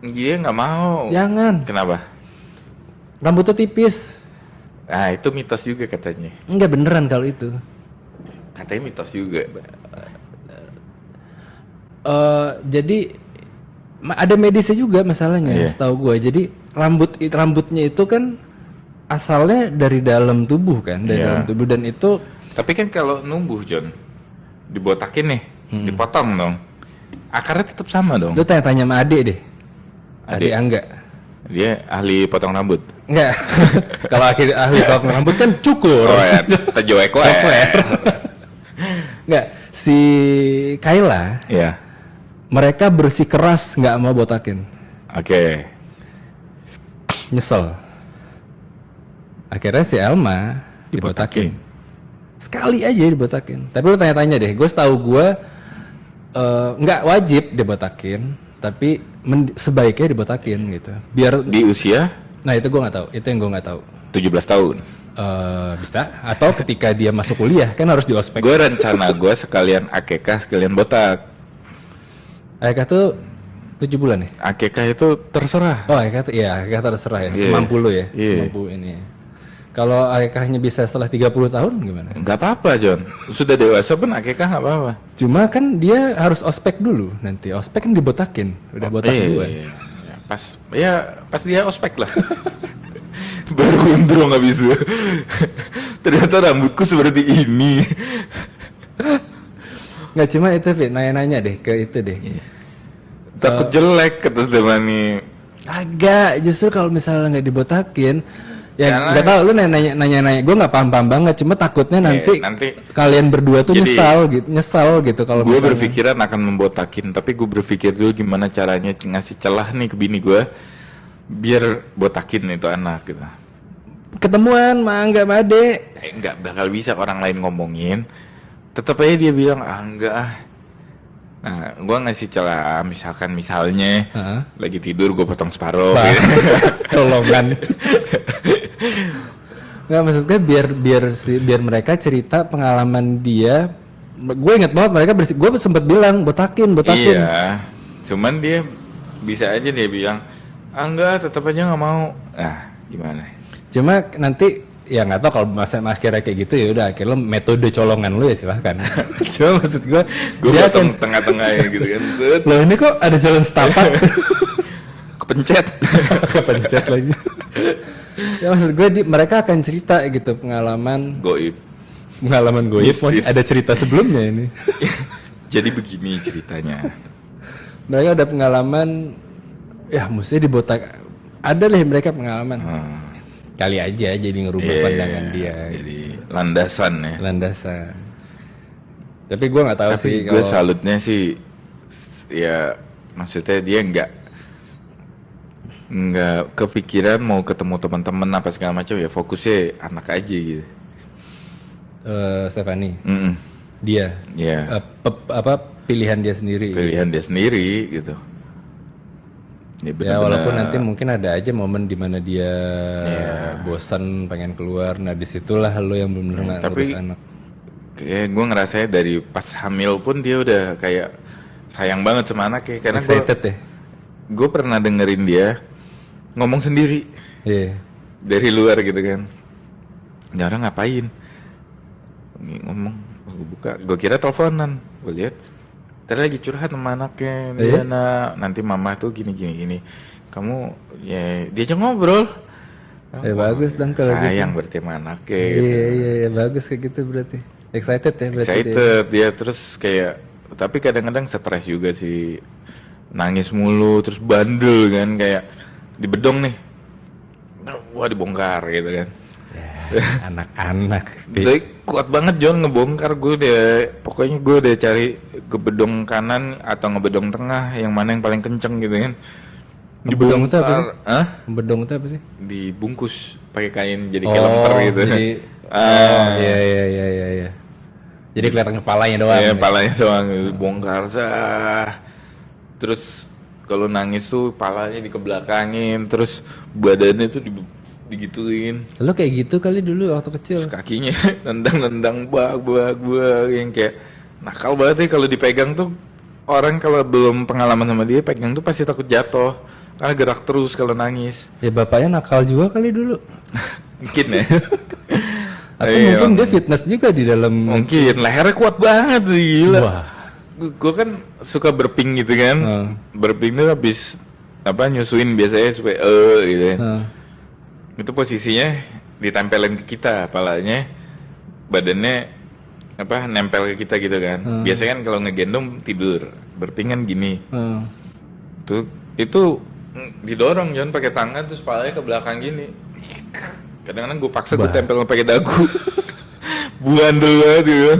Speaker 1: Dia nggak mau.
Speaker 2: Jangan.
Speaker 1: Kenapa?
Speaker 2: Rambutnya tipis.
Speaker 1: Nah, itu mitos juga katanya.
Speaker 2: Enggak beneran kalau itu.
Speaker 1: Katanya mitos juga.
Speaker 2: Jadi ada medisnya juga masalahnya, setahu gue. Jadi rambutnya itu kan asalnya dari dalam tubuh kan, dari dalam tubuh, dan itu.
Speaker 1: Tapi kan kalau numbuh, John, dibotakin nih, dipotong dong. akarnya tetap sama dong.
Speaker 2: Lu tanya-tanya sama Ade deh. Ade Angga.
Speaker 1: Dia ahli potong rambut.
Speaker 2: Enggak. Kalau ahli potong rambut kan cukur.
Speaker 1: Oh ya, tejo ekler.
Speaker 2: Enggak, si Kayla.
Speaker 1: Iya.
Speaker 2: Mereka bersikeras nggak mau botakin.
Speaker 1: Oke.
Speaker 2: Nyesel. Akhirnya si Elma dibotakin. Sekali aja dibotakin. Tapi lu tanya-tanya deh, gue setahu gue nggak wajib dibotakin, tapi sebaiknya dibotakin gitu. Biar
Speaker 1: di usia?
Speaker 2: Nah itu gue nggak tahu. Itu yang gue nggak tahu.
Speaker 1: 17 tahun.
Speaker 2: Bisa. Atau ketika dia masuk kuliah kan harus di ospek.
Speaker 1: Gue rencana gue sekalian akekah sekalian botak.
Speaker 2: Akekah tuh 7 bulan ya?
Speaker 1: Akekah itu terserah.
Speaker 2: Oh akekah tuh, iya akekah terserah ya. Semampu lu ya. Semampu ini ya. Kalau akekahnya bisa setelah 30 tahun gimana?
Speaker 1: Nggak apa-apa John. Sudah dewasa pun akekah nggak apa-apa.
Speaker 2: Cuma kan dia harus ospek dulu nanti. Ospek kan dibotakin. Udah botak duluan.
Speaker 1: Iya. Pas dia ospek lah. Baru gondrong habis itu. Ternyata rambutku seperti ini.
Speaker 2: Nggak cuma itu Fit, nanya-nanya deh ke itu deh.
Speaker 1: Takut jelek kata teman nih.
Speaker 2: Agak, justru kalau misalnya nggak dibotakin, ya nggak tahu lu nanya-nanya. Gue nggak paham banget, cuma takutnya nanti kalian berdua tuh nyesal gitu kalau
Speaker 1: gue berpikiran akan membotakin, tapi gue berpikir dulu gimana caranya ngasih celah nih ke bini gue biar botakin itu anak gitu.
Speaker 2: Ketemuan nggak Made.
Speaker 1: Nggak bakal bisa orang lain ngomongin. Tetap aja dia bilang enggak ah. Nah, gue ngasih celah misalnya lagi tidur gue potong separuh. Gitu.
Speaker 2: Colongan. Nggak maksudnya biar mereka cerita pengalaman dia. Gue inget banget mereka gue sempat bilang botakin.
Speaker 1: Iya. Cuman dia bisa aja dia bilang enggak, tetap aja nggak mau. Nah, gimana?
Speaker 2: Cuma nanti ya nggak tahu kalau masa akhirnya kayak gitu ya udah akhirnya metode colongan lu ya silahkan. Cuma maksud gue
Speaker 1: dia potong tengah-tengah ya gitu kan.
Speaker 2: Loh ini kok ada jalan setapak. Kepencet lagi. Ya maksud gue mereka akan cerita gitu pengalaman goib. Ada cerita sebelumnya ini.
Speaker 1: Jadi begini ceritanya. Mereka
Speaker 2: ada pengalaman ya mesti dibotak. Ada lah mereka pengalaman. Kali aja jadi ngerubah pandangan dia.
Speaker 1: Jadi landasan.
Speaker 2: Tapi gue nggak tahu sih.
Speaker 1: Gue salutnya sih, ya maksudnya dia nggak kepikiran mau ketemu teman-teman apa segala macam, ya fokusnya anak aja gitu.
Speaker 2: Stefani. Dia.
Speaker 1: Ya.
Speaker 2: Pilihan dia sendiri.
Speaker 1: Gitu.
Speaker 2: Ya walaupun nanti mungkin ada aja momen dimana dia bosan pengen keluar, nah disitulah lo yang benar-benar ngurus anak.
Speaker 1: Kayak gue ngerasain dari pas hamil pun dia udah kayak sayang banget sama anak ya, karena gue pernah dengerin dia ngomong sendiri dari luar gitu kan. Dia orang ngapain? Ngomong, gue buka, gue kira teleponan, gue lihat. Tadi lagi curhat sama anaknya, dia nanti mama tuh gini. Kamu ya diajak ngobrol.
Speaker 2: Bagus dong kalau
Speaker 1: sayang gitu. Berarti sama anaknya.
Speaker 2: Iya bagus kayak gitu berarti. Excited ya berarti.
Speaker 1: Dia terus kayak, tapi kadang-kadang stres juga sih, nangis mulu, terus bandel kan, kayak di bedong nih, wah dibongkar gitu kan.
Speaker 2: Anak-anak.
Speaker 1: Dia kuat banget John ngebongkar. Pokoknya gue udah cari ke bedong kanan atau ngebedong tengah, yang mana yang paling kenceng gitu kan.
Speaker 2: Bedong itu apa sih? Bedong itu apa sih?
Speaker 1: Dibungkus pakai kain jadi kayak lemper gitu.
Speaker 2: Jadi, iya. Jadi kelihatan kepalanya doang.
Speaker 1: Iya, kepalanya doang bongkar Terus kalau nangis tuh palanya dikebelakangin, terus badannya tuh digituin.
Speaker 2: Lo kayak gitu kali dulu waktu kecil.
Speaker 1: Terus kakinya nendang bag yang kayak nakal banget kalau dipegang tuh. Orang kalau belum pengalaman sama dia pegang tuh pasti takut jatuh karena gerak terus kalau nangis.
Speaker 2: Ya bapaknya nakal juga kali dulu.
Speaker 1: Mungkin ya.
Speaker 2: Atau mungkin dia fitness juga di dalam.
Speaker 1: Mungkin lehernya kuat banget, gila. Wah. Gue kan suka burping gitu kan. Burping tuh habis nyusuin biasanya supaya gitu kan. Itu posisinya ditempelin ke kita, palanya, badannya nempel ke kita gitu kan. Biasanya kan kalau ngegendong tidur, berpingan gini. Itu didorong jangan pakai tangan terus kepalanya ke belakang gini. Kadang-kadang gue paksa gue tempel pakai dagu. Buandel banget gitu.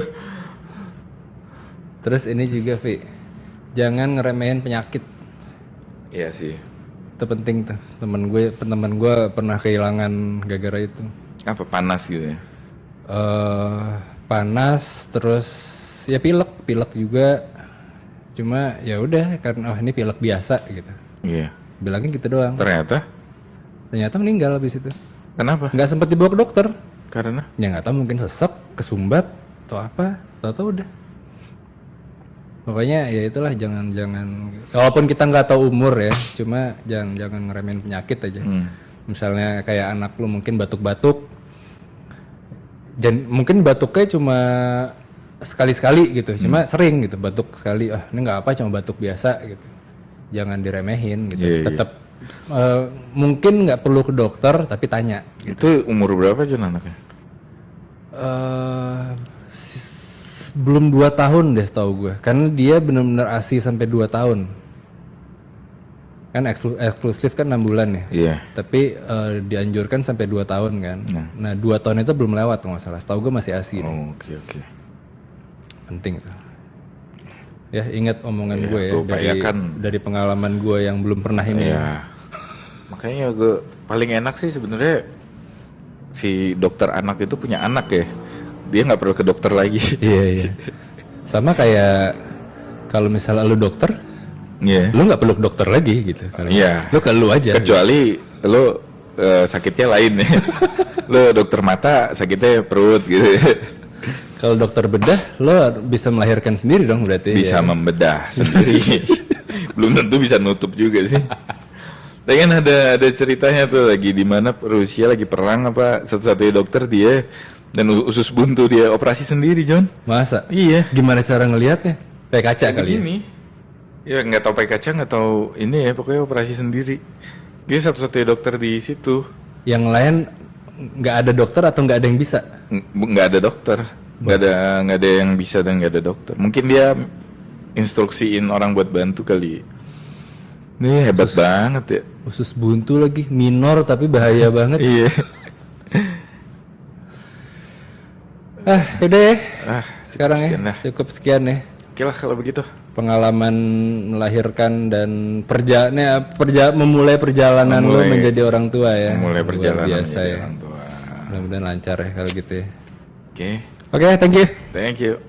Speaker 2: Terus ini juga Vi, jangan ngeremehin penyakit.
Speaker 1: Iya sih.
Speaker 2: Itu penting tuh. Temen gue pernah kehilangan gara-gara itu.
Speaker 1: Apa panas gitu ya?
Speaker 2: Panas terus ya pilek juga. Cuma ya udah karena ini pilek biasa gitu.
Speaker 1: Iya.
Speaker 2: Bilangnya gitu doang.
Speaker 1: Ternyata
Speaker 2: meninggal habis itu.
Speaker 1: Kenapa?
Speaker 2: Nggak sempat dibawa ke dokter.
Speaker 1: Karena?
Speaker 2: Ya nggak tahu, mungkin sesek, kesumbat atau apa. Tahu udah. Pokoknya ya itulah, jangan walaupun kita nggak tahu umur ya, cuma jangan ngeremehin penyakit aja. Misalnya kayak anak lu mungkin batuk-batuk, mungkin batuknya cuma sekali-sekali gitu, cuma sering gitu batuk sekali, ini nggak apa, cuma batuk biasa gitu, jangan diremehin gitu. Tetap mungkin nggak perlu ke dokter tapi tanya.
Speaker 1: Itu umur berapa Jon anaknya?
Speaker 2: Belum 2 tahun deh setahu gue, karena dia benar-benar ASI sampai 2 tahun. Kan eksklusif kan 6 bulan ya.
Speaker 1: Iya.
Speaker 2: Tapi dianjurkan sampai 2 tahun kan. Nah 2 tahun itu belum lewat kalau nggak salah. Setahu gue masih ASI.
Speaker 1: Oke.
Speaker 2: Penting tuh. Ya ingat omongan gue ya dari pengalaman gue yang belum pernah ini.
Speaker 1: Ya. Makanya gue paling enak sih sebenarnya si dokter anak itu punya anak ya. Dia nggak perlu ke dokter lagi.
Speaker 2: Iya. Sama kayak kalau misalnya lu dokter, lu nggak perlu ke dokter lagi gitu.
Speaker 1: Iya.
Speaker 2: Lu ke lu aja.
Speaker 1: Kecuali lu sakitnya lain ya. Lu dokter mata sakitnya perut gitu.
Speaker 2: Kalau dokter bedah, lo bisa melahirkan sendiri dong berarti.
Speaker 1: Bisa membedah sendiri. Belum tentu bisa nutup juga sih. Tapi kan ada ceritanya tuh lagi di mana Rusia lagi perang apa, satu-satunya dokter dia dan usus buntu dia operasi sendiri, Jon.
Speaker 2: Masa?
Speaker 1: Iya.
Speaker 2: Gimana cara ngelihatnya? Pakai kaca kali
Speaker 1: ini. Ya nggak tahu pakai kaca, nggak tahu ini ya, pokoknya operasi sendiri. Dia satu-satunya dokter di situ.
Speaker 2: Yang lain nggak ada dokter atau nggak ada yang bisa?
Speaker 1: Nggak ada dokter. Nggak ada yang bisa dan nggak ada dokter. Mungkin dia instruksiin orang buat bantu kali. Ini hebat banget ya.
Speaker 2: Usus buntu lagi, minor tapi bahaya banget.
Speaker 1: Iya.
Speaker 2: Udah ya. Sekarang cukup sekian ya.
Speaker 1: Oke lah kalau begitu.
Speaker 2: Pengalaman melahirkan dan memulai perjalanan lo menjadi orang tua ya.
Speaker 1: Memulai perjalanan
Speaker 2: biasa
Speaker 1: menjadi
Speaker 2: ya.
Speaker 1: orang tua.
Speaker 2: Mudah-mudahan lancar ya kalau gitu ya.
Speaker 1: Oke.
Speaker 2: Oke, thank you.
Speaker 1: Thank you.